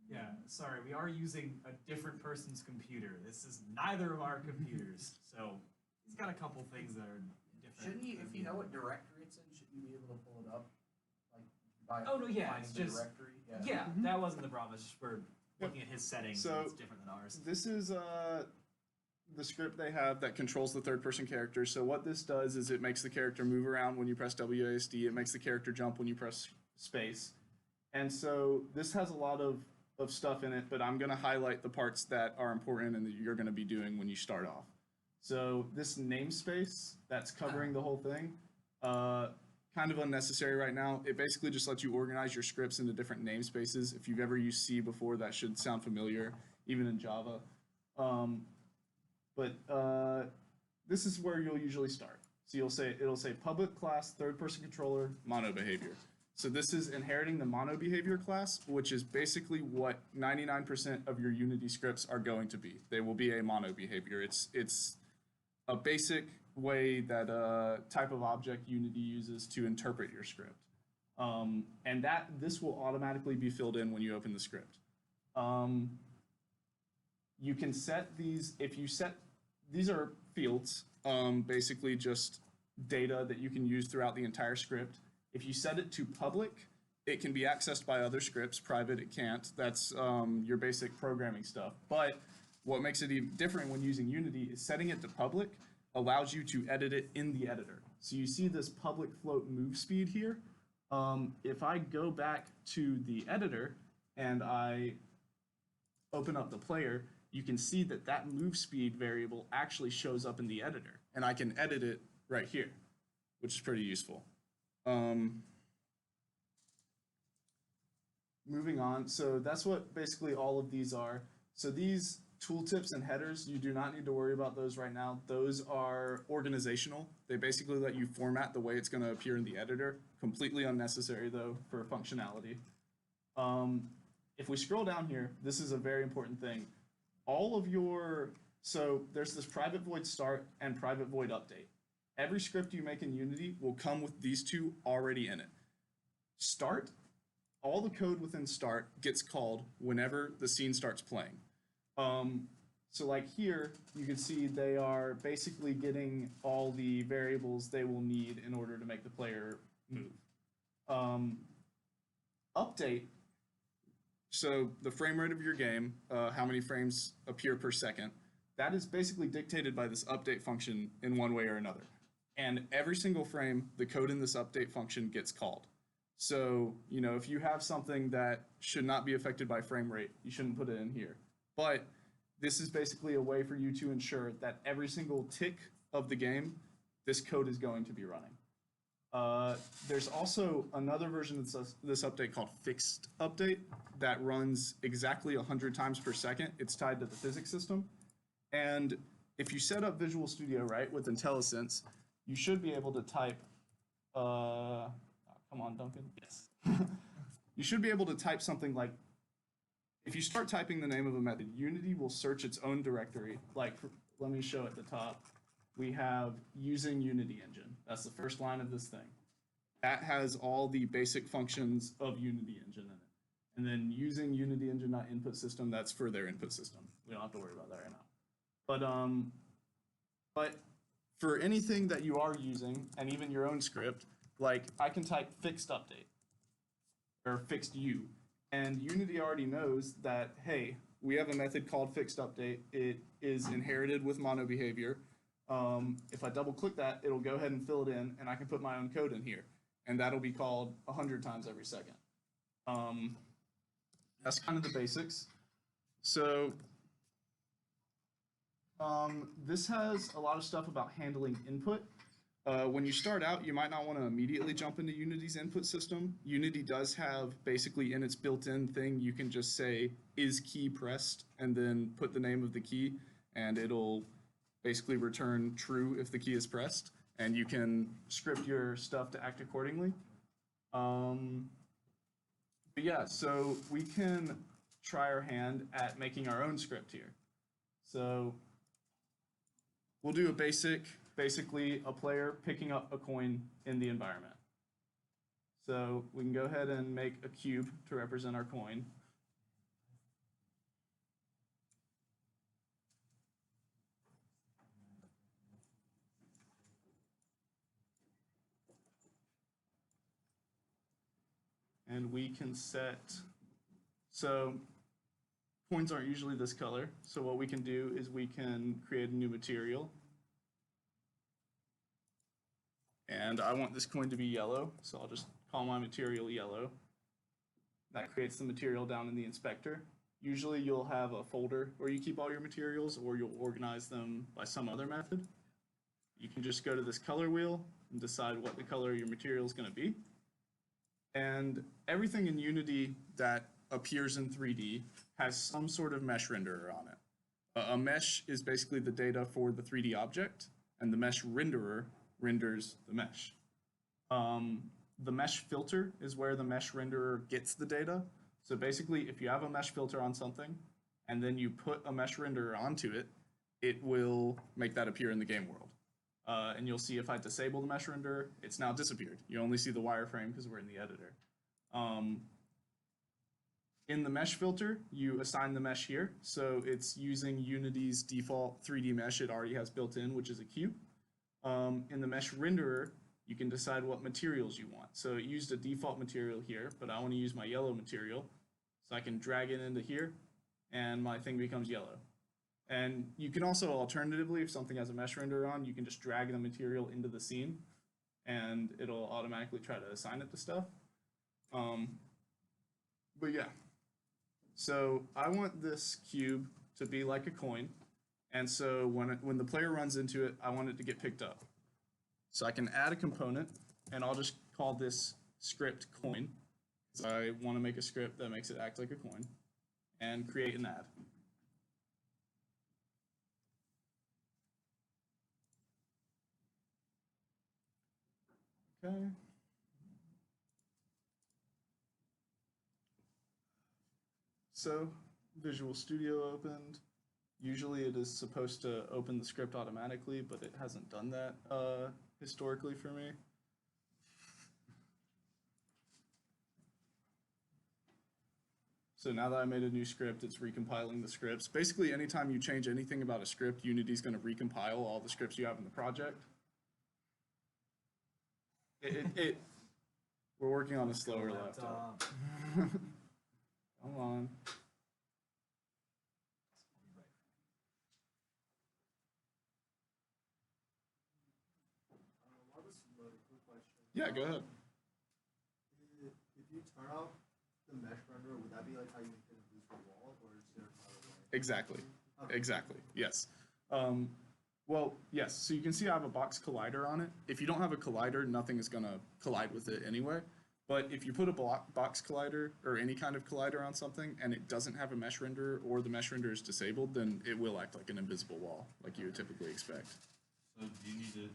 But yeah, sorry, we are using a different person's computer. This is neither of our computers, so he's got a couple things that are different. Shouldn't you, if you know what directory it's in, shouldn't you be able to pull it up? Like by Oh, no, yeah, finding it's the just- directory? Yeah, that wasn't the problem. It's just we're looking at his settings, So- and it's different than ours. This is the script they have that controls the third-person character. So what this does is it makes the character move around when you press WASD. It makes the character jump when you press space. And so this has a lot of stuff in it, but I'm going to highlight the parts that are important and that you're going to be doing when you start off. So this namespace that's covering the whole thing, kind of unnecessary right now. It basically just lets you organize your scripts into different namespaces. If you've ever used C before, that should sound familiar, even in Java. But this is where you'll usually start. So it'll say public class third person controller mono behavior. So this is inheriting the mono behavior class, which is basically what 99% of your Unity scripts are going to be. They will be a mono behavior. It's a basic way that type of object Unity uses to interpret your script. And this will automatically be filled in when you open the script. You can set these, these are fields, basically just data that you can use throughout the entire script. If you set it to public, it can be accessed by other scripts. Private, it can't. That's your basic programming stuff. But what makes it even different when using Unity is setting it to public allows you to edit it in the editor. So you see this public float move speed here. If I go back to the editor and I open up the player, you can see that that move speed variable actually shows up in the editor, and I can edit it right here, which is pretty useful. Moving on, so that's what basically all of these are. So these tooltips and headers, you do not need to worry about those right now. Those are organizational. They basically let you format the way it's going to appear in the editor. Completely unnecessary, though, for functionality. If we scroll down here, this is a very important thing. So there's this private void start and private void update. Every script you make in Unity will come with these two already in it. Start, all the code within start gets called whenever the scene starts playing. So like here, you can see they are basically getting all the variables they will need in order to make the player move. Update, so the frame rate of your game, how many frames appear per second, that is basically dictated by this update function in one way or another. And every single frame, the code in this update function gets called. So, you know, if you have something that should not be affected by frame rate, you shouldn't put it in here. But this is basically a way for you to ensure that every single tick of the game, this code is going to be running. There's also another version of this update called fixed update that runs exactly 100 times per second. It's tied to the physics system. And if you set up Visual Studio right with IntelliSense, you should be able to type, come on, Duncan. Yes. You should be able to type something like, if you start typing the name of a method, Unity will search its own directory. Like, let me show at the top. We have using Unity engine. That's the first line of this thing. That has all the basic functions of Unity engine in it. And then using Unity engine.input system, that's for their input system. We don't have to worry about that right now. But for anything that you are using, and even your own script, like I can type fixed update or fixed U, and Unity already knows that, hey, we have a method called fixed update. It is inherited with mono behavior. If I double click that, it'll go ahead and fill it in, and I can put my own code in here, and that'll be called 100 times every second. That's kind of the basics. So this has a lot of stuff about handling input. When you start out, you might not want to immediately jump into Unity's input system. Unity does have basically in its built-in thing, you can just say is key pressed and then put the name of the key, and it'll basically return true if the key is pressed, and you can script your stuff to act accordingly. But yeah, so we can try our hand at making our own script here. So we'll do a basically a player picking up a coin in the environment. So we can go ahead and make a cube to represent our coin. And we can set, so coins aren't usually this color. So what we can do is we can create a new material. And I want this coin to be yellow, so I'll just call my material yellow. That creates the material down in the inspector. Usually you'll have a folder where you keep all your materials, or you'll organize them by some other method. You can just go to this color wheel and decide what the color of your material is going to be. And everything in Unity that appears in 3D has some sort of mesh renderer on it. A mesh is basically the data for the 3D object, and the mesh renderer renders the mesh. The mesh filter is where the mesh renderer gets the data. So basically, if you have a mesh filter on something, and then you put a mesh renderer onto it, it will make that appear in the game world. And you'll see if I disable the mesh renderer, it's now disappeared. You only see the wireframe because we're in the editor. In the mesh filter, you assign the mesh here. So it's using Unity's default 3D mesh it already has built in, which is a cube. In the mesh renderer, you can decide what materials you want. So it used a default material here, but I want to use my yellow material. So I can drag it into here, and my thing becomes yellow. And you can also, alternatively, if something has a mesh renderer on, you can just drag the material into the scene, and it'll automatically try to assign it to stuff. But yeah. So I want this cube to be like a coin, and so when the player runs into it, I want it to get picked up. So I can add a component, and I'll just call this script coin, because I want to make a script that makes it act like a coin, and create an add. Okay. So Visual Studio opened. Usually it is supposed to open the script automatically, but it hasn't done that historically for me. So now that I made a new script, it's recompiling the scripts. Basically, anytime you change anything about a script, Unity's going to recompile all the scripts you have in the project. We're working on a slower laptop. Come on. Yeah, go ahead. If you turn off the mesh renderer, would that be like how you make an invisible wall, or is there another way? Exactly. Okay. Exactly. Yes. Well, yes. So you can see I have a box collider on it. If you don't have a collider, nothing is going to collide with it anyway. But if you put a box collider or any kind of collider on something and it doesn't have a mesh renderer or the mesh renderer is disabled, then it will act like an invisible wall, like you would typically expect. So do you need to download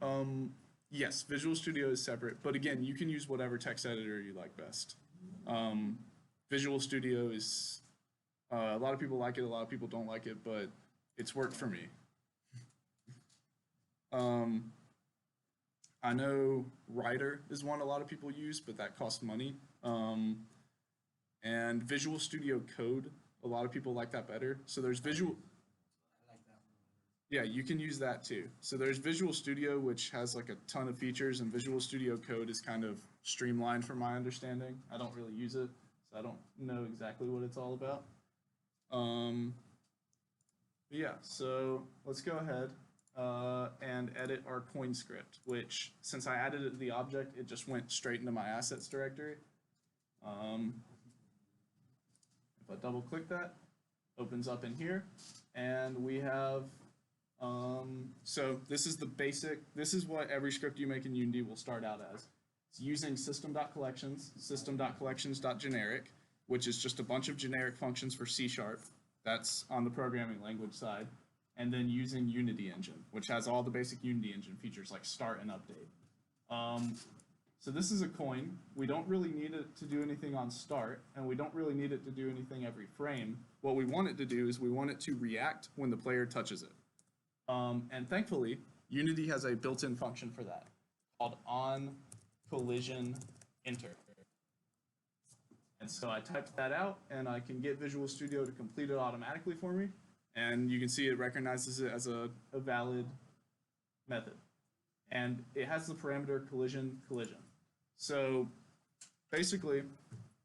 Visual Studio? Yes, Visual Studio is separate, but again, you can use whatever text editor you like best. Visual Studio is a lot of people like it, a lot of people don't like it, but it's worked for me. I know Writer is one a lot of people use, but that costs money. And Visual Studio Code, a lot of people like that better. So there's Visual. I like that one. Yeah, you can use that too. So there's Visual Studio, which has like a ton of features, and Visual Studio Code is kind of streamlined from my understanding. I don't really use it, so I don't know exactly what it's all about. But yeah, so let's go ahead and edit our coin script, which since I added it to the object, it just went straight into my assets directory. If I double click that, opens up in here, and we have, so this is the basic, this is what every script you make in Unity will start out as. It's using system.collections, system.collections.generic, which is just a bunch of generic functions for C#. That's on the programming language side. And then using Unity Engine, which has all the basic Unity Engine features like start and update. So this is a coin. We don't really need it to do anything on start, and we don't really need it to do anything every frame. What we want it to do is we want it to react when the player touches it. And thankfully, Unity has a built-in function for that called onCollisionEnter. And so I typed that out, and I can get Visual Studio to complete it automatically for me. And you can see it recognizes it as a valid method. And it has the parameter collision. So basically,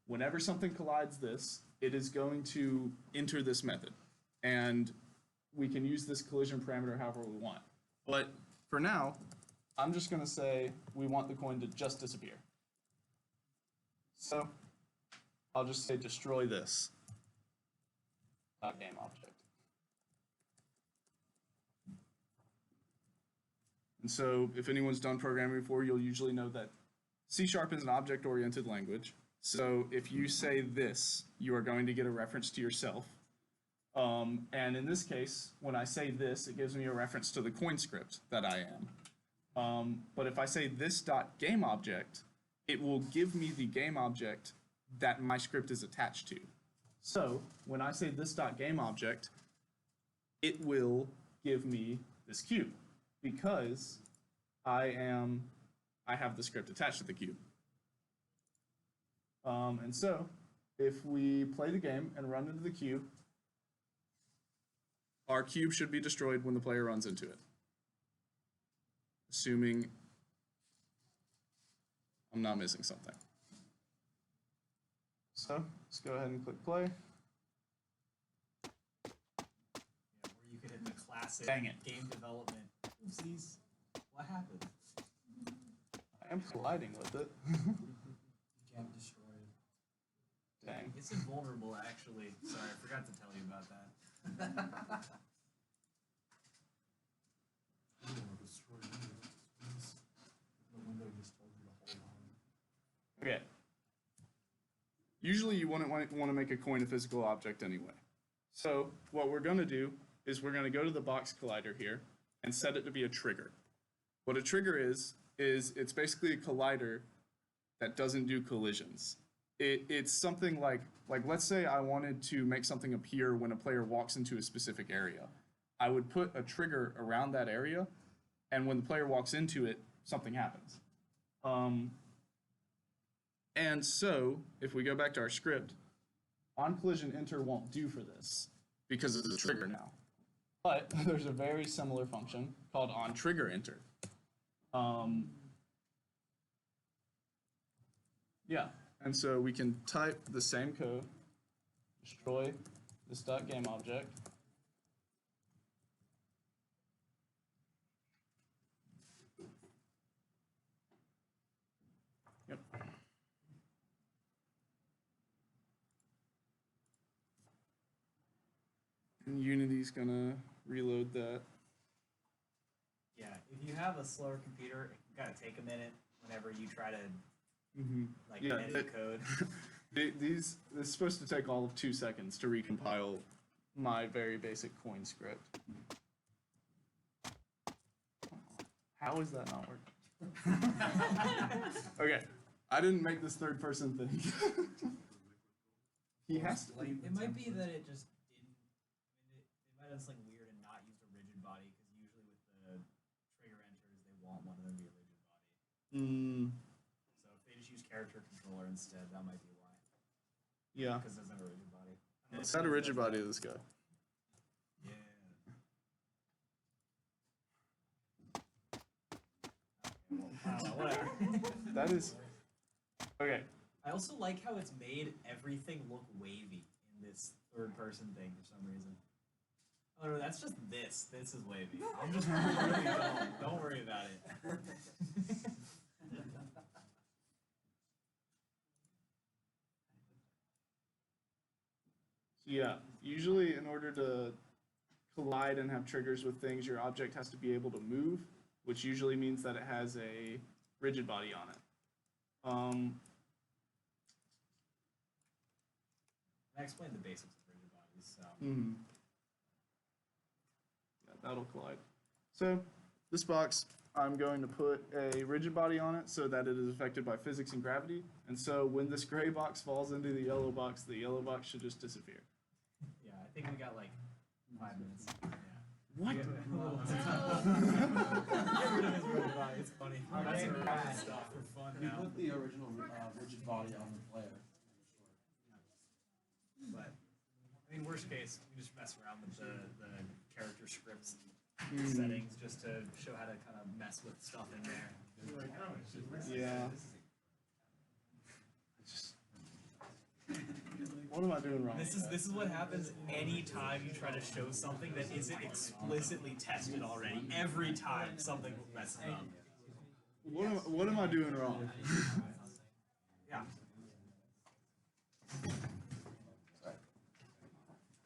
whenever something collides this, it is going to enter this method. And we can use this collision parameter however we want. But for now, I'm just going to say we want the coin to just disappear. So I'll just say destroy this game object. And so if anyone's done programming before, you'll usually know that C# is an object-oriented language. So if you say this, you are going to get a reference to yourself. And in this case, when I say this, it gives me a reference to the coin script that I am. But if I say this.gameObject, it will give me the game object that my script is attached to. So when I say this.gameObject, it will give me this cube because I have the script attached to the cube. And so if we play the game and run into the cube, our cube should be destroyed when the player runs into it. Assuming I'm not missing something. So let's go ahead and click play. Yeah, where you could hit the classic Dang it. game development. Oopsies. What happened? I am colliding with it. You can't destroy it. Dang. It's invulnerable, actually. Sorry, I forgot to tell you about that. You don't want to destroy windows. The window just told you to hold on. Okay. Usually you wouldn't want to make a coin a physical object anyway. So what we're going to do is we're going to go to the box collider here and set it to be a trigger. What a trigger is it's basically a collider that doesn't do collisions. It's something like let's say I wanted to make something appear when a player walks into a specific area. I would put a trigger around that area, and when the player walks into it, something happens. And so, if we go back to our script, on collision enter won't do for this because it's a trigger now. But there's a very similar function called on trigger enter. Yeah, and so we can type the same code, destroy this .game object. Yep. And Unity's gonna reload that. Yeah, if you have a slower computer, it can kind of take a minute whenever you try to like Yeah, edit code. This is supposed to take all of 2 seconds to recompile my very basic coin script. How is that not working? Okay, I didn't make this third person thing. He has to. It might be that it just didn't. I mean, it might have something weird and not used a rigid body because usually with the trigger enters, they want one of them to be a rigid body. So if they just use character controller instead, that might be why. Yeah. Because it's not a rigid body. It's not a rigid body of this guy. Yeah. Okay, well, whatever. That is. Okay. I also like how it's made everything look wavy in this third person thing for some reason. Oh no, that's just this. This is wavy. I'm just really dumb. Don't worry about it. Yeah, usually in order to collide and have triggers with things, your object has to be able to move, which usually means that it has a rigid body on it. I explained the basics of rigid bodies, so. Yeah, that'll collide. So this box, I'm going to put a rigid body on it so that it is affected by physics and gravity. And so when this gray box falls into the yellow box should just disappear. Yeah, I think we got like 5 minutes. Yeah. What? Get rid of his rigid body. It's funny. That's rad stuff for fun We now. put the original rigid body on the player. But I mean, worst case, we just mess around with the character scripts settings just to show how to kind of mess with stuff in there. Yeah. What am I doing wrong? This is what happens anytime you try to show something that isn't explicitly tested already. Every time something messes up. What am I doing wrong? Yeah.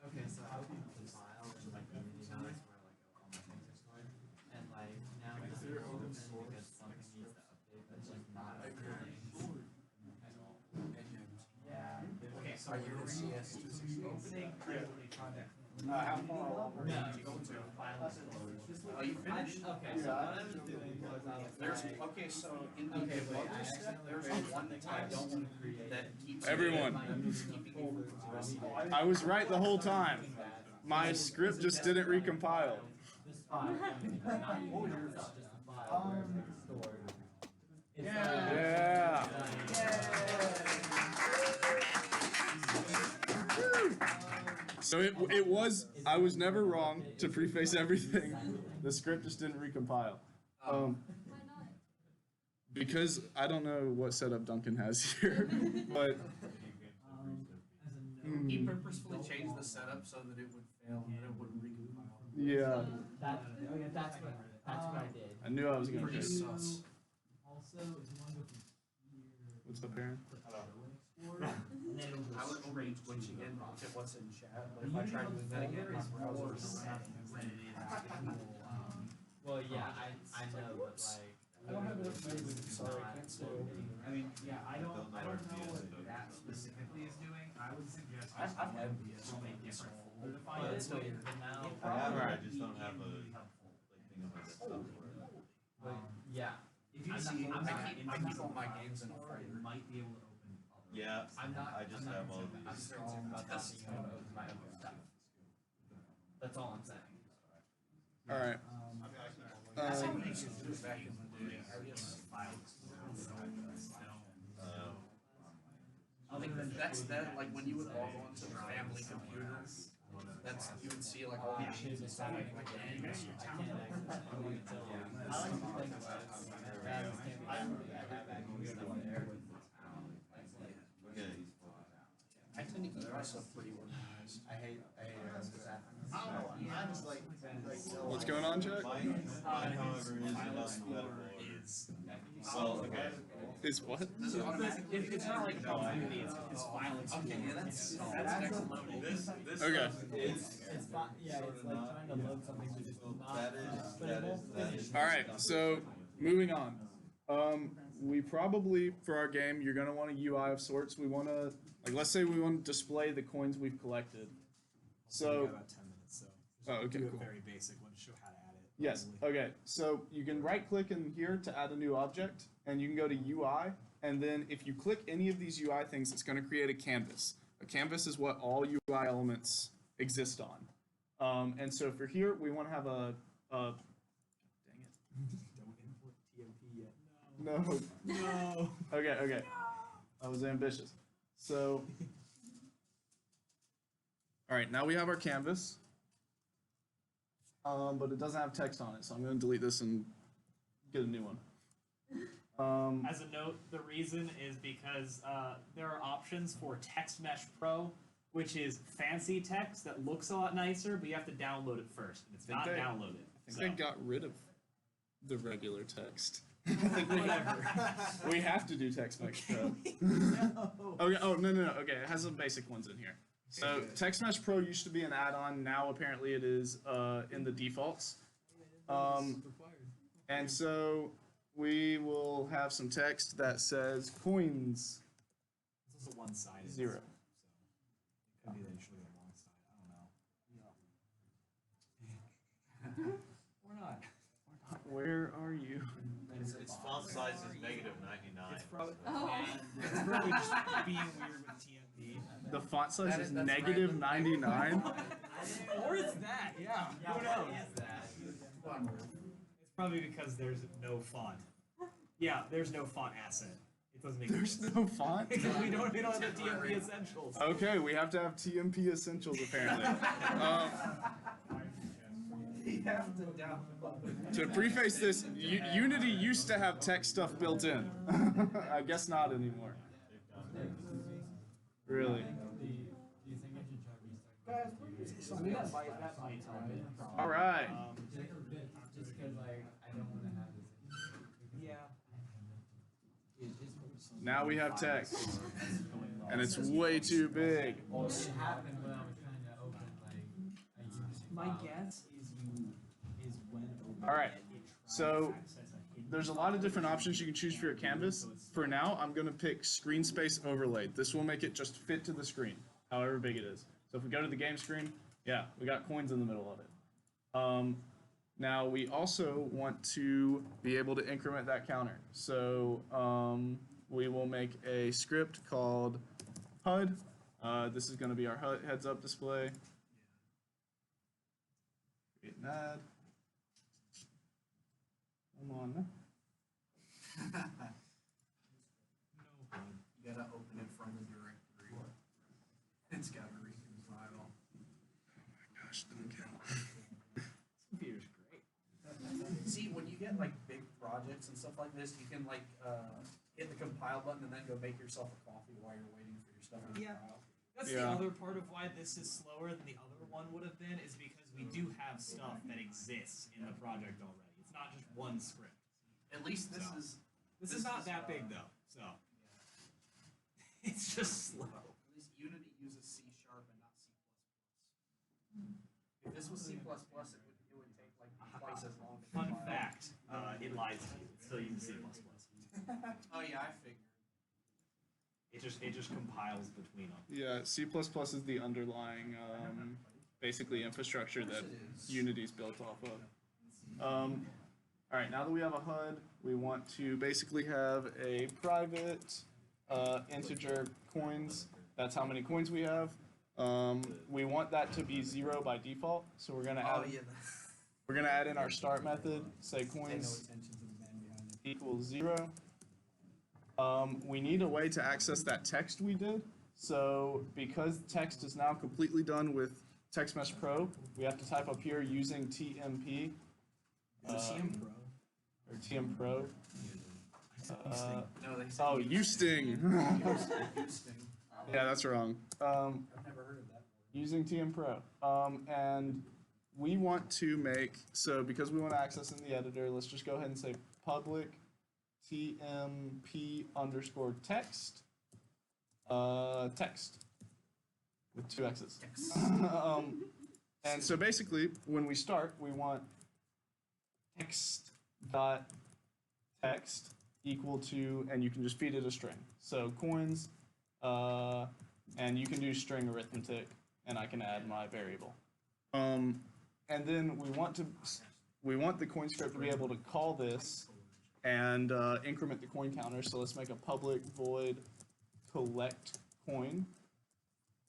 Okay, so I would compile to like community notes where like all my things are stored, and like now it's open because something needs to update that's like not updating. Yeah. Okay, so you're CS opening project. How far along are No, you going to? Oh, you finished? Okay, so what I was doing was I was There's, like, okay, so in the debugger step, there's one text that keeps. Everyone. Keeping you from. I was right the whole time. My script just didn't recompile. Yeah. So it was, I was never wrong to preface everything. The script just didn't recompile. Because I don't know what setup Duncan has here, but He purposefully changed the setup so that it would fail and it wouldn't recompile. yeah, That's what I did. I knew I was gonna Pretty pick. sus. Also, if you want to go from here, What's up, Aaron? and then it'll I go would straight rage quitting it to what's in chat, but if I try doing that again, my browser is Well, yeah, I know, but like. I don't have enough bandwidth, sorry, I can't stay open. I mean, yeah, I don't know what that specifically is doing. I would suggest just I've had something different folder to find But it. still, now. I have it, I Right. just don't have a like thing on my desktop for it. Yeah. If you I'm not- see, I'm not I keep all my games in a You folder. might be able to open other. Yeah, I'm not. I just I'm not have all concerned. I'm these. concerned about not being able to open my own stuff. That's all I'm saying. All right. That's how we used to do it back in the day. I think that's that, like when you would log on to the family computer, that's, you would see like all the machines and stuff like that. I like to think about it. I don't really have access stuff there. I tend to keep myself pretty organized. I hate what's happening. I'm just like What's going on, Jack? Mine, however, is non-compatible. Well, okay. Is what? Does it automatically? It's not like Call of Duty, it's File Explorer. Okay, yeah, that's next loading. This Okay. It's fine, yeah, it's like trying to load something which is not. That is. All right. So moving on. We probably for our game, you're gonna want a UI of sorts. We want to like let's say we want to display the coins we've collected. So. about 10 minutes, so. Oh, okay, Do cool. a very basic one to show how to add it. Yes. Okay. So you can right click in here to add a new object, and you can go to UI, and then if you click any of these UI things, it's going to create a canvas. A canvas is what all UI elements exist on. And so for here, we want to have a dang it. Don't import TMP yet. No. No. Okay. Okay. I was ambitious. So. All right. Now we have our canvas. But it doesn't have text on it, so I'm going to delete this and get a new one. As a note, the reason is because there are options for Text Mesh Pro, which is fancy text that looks a lot nicer, but you have to download it first. And it's think not they- downloaded. I think they got rid of the regular text. Whatever. We have to do text mesh pro. No. Okay. Oh no. Okay, it has some basic ones in here. So text mesh pro used to be an add-on. Now apparently it is in the defaults. And so we will have some text that says coins It's also one-sided. 0. So it could be that you should have the wrong side. I don't know. Or not. Where are you? Its font size is -99. It's probably, Oh. it's probably just being weird with TMP. The font size That is is- that's negative random. 99. Or it's that, yeah. Who knows? It's probably because there's no font. Yeah, there's no font asset. It doesn't make There's sense. no font. Because we don't have the TMP essentials. Okay, we have to have TMP essentials apparently. To preface this, Unity used to have tech stuff built in. I guess not anymore. Really. So that might tell me. All right. Just because like I don't want to have this. Yeah. Now we have text, and it's way too big. It happened when I was trying to open like a Unity My file. guess is when All right. So there's a lot of different options you can choose for your canvas. For now, I'm going to pick screen space overlay. This will make it just fit to the screen, however big it is. So if we go to the game screen, yeah, we got coins in the middle of it. Now we also want to be able to increment that counter. So we will make a script called HUD. This is going to be our heads up display. Create an add. Come on. You gotta open it from the directory. It's gotta recompile. Gosh, didn't count. Computer's great. See, when you get like big projects and stuff like this, you can like hit the compile button and then go make yourself a coffee while you're waiting for your stuff to Yeah. compile. That's Yeah. the other part of why this is slower than the other one would have been, is because we do have stuff that exists in the project already. It's not just one script. At least this So. is This is not that big though, so it's just slow. at least Unity uses C# and not C++. If this was C++, it would take like twice as long to Fun compile. fact, it lies to you. It still uses C++. Oh yeah, I figured. It just compiles between them. Yeah, C++ is the underlying, basically infrastructure that Unity's built off of. All right, now that we have a HUD, we want to basically have a private integer coins. That's how many coins we have. We want that to be 0 by default, so we're gonna add in our start method. Say coins equals 0. We need a way to access that text we did. So because text is now completely done with Text Mesh Pro, we have to type up here using TMP. TM Pro. Or TM Pro. No, they said Oh, Usting. Usting. Yeah, that's wrong. I've never heard of that. Using TM Pro. And we want to make, so because we want to access in the editor, let's just go ahead and say public TMP underscore text. Text. With 2 X's. And so basically, when we start, we want text equal to, and you can just feed it a string. So coins, and you can do string arithmetic, and I can add my variable. And then we want the coin script to be able to call this and increment the coin counter. So let's make a public void collect coin.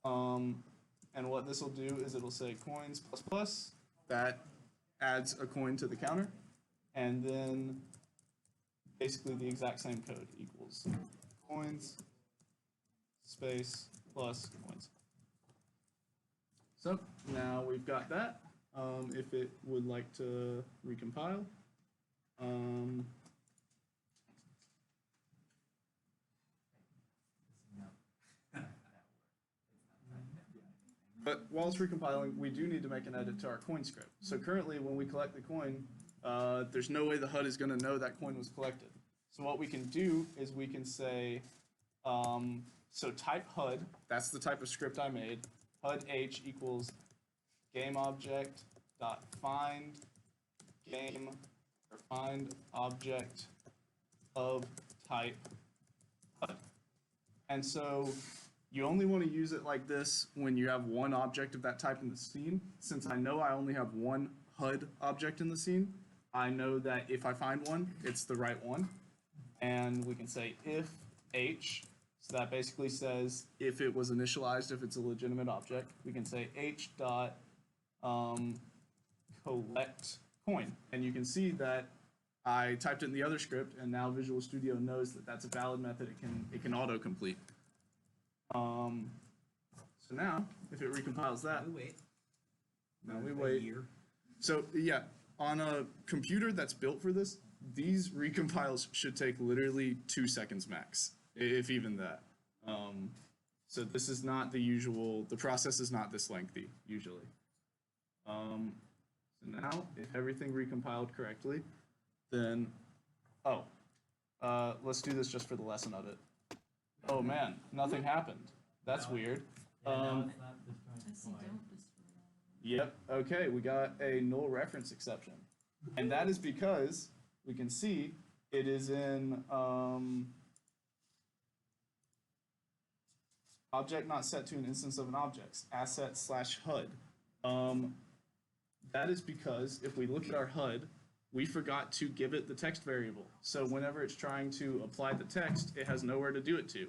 And what this will do is it'll say coins plus plus. That adds a coin to the counter. And then basically the exact same code equals coins space plus coins. So now we've got that. If it would like to recompile. But while it's recompiling, we do need to make an edit to our coin script. So currently, when we collect the coin, there's no way the HUD is going to know that coin was collected. So what we can do is we can say, so type HUD, that's the type of script I made, HUD H equals game object dot find game or find object of type HUD. And so you only want to use it like this when you have one object of that type in the scene. Since I know I only have one HUD object in the scene, I know that if I find one, it's the right one. And we can say if H, so that basically says if it was initialized, if it's a legitimate object. We can say H dot collect coin. And you can see that I typed it in the other script, and now Visual Studio knows that that's a valid method. It can autocomplete. So now, if it recompiles that, now we wait. So yeah, on a computer that's built for this, these recompiles should take literally 2 seconds max, if even that. So this is not the usual, the process is not this lengthy, usually. So now, if everything recompiled correctly, then, let's do this just for the lesson of it. Oh man, nothing happened. That's weird. Yep, okay, we got a null reference exception. And that is because we can see it is in object not set to an instance of an object, asset slash HUD. That is because if we look at our HUD, we forgot to give it the text variable. So whenever it's trying to apply the text, it has nowhere to do it to.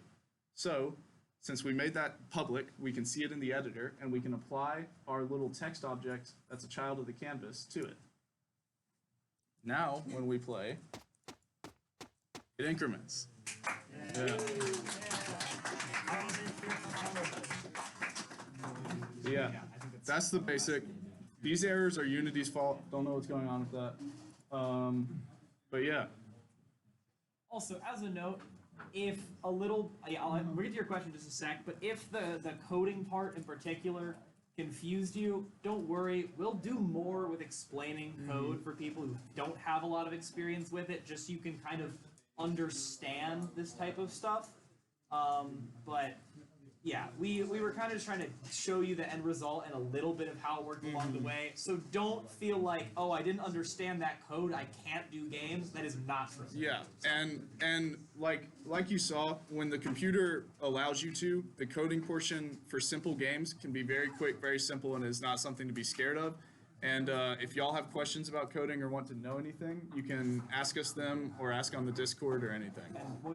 So since we made that public, we can see it in the editor, and we can apply our little text object that's a child of the canvas to it. Now, when we play, it increments. Yeah. Yeah, that's the basic. These errors are Unity's fault. Don't know what's going on with that. But yeah. Also, as a note, if a little, we'll get to your question in just a sec, but if the coding part in particular confused you, don't worry. We'll do more with explaining code for people who don't have a lot of experience with it, just so you can kind of understand this type of stuff. But yeah, we were kind of just trying to show you the end result and a little bit of how it worked along the way. So don't feel like, oh, I didn't understand that code, I can't do games. That is not true. Yeah, and like you saw, when the computer allows you to, the coding portion for simple games can be very quick, very simple, and is not something to be scared of. And if y'all have questions about coding or want to know anything, you can ask us them or ask on the Discord or anything. And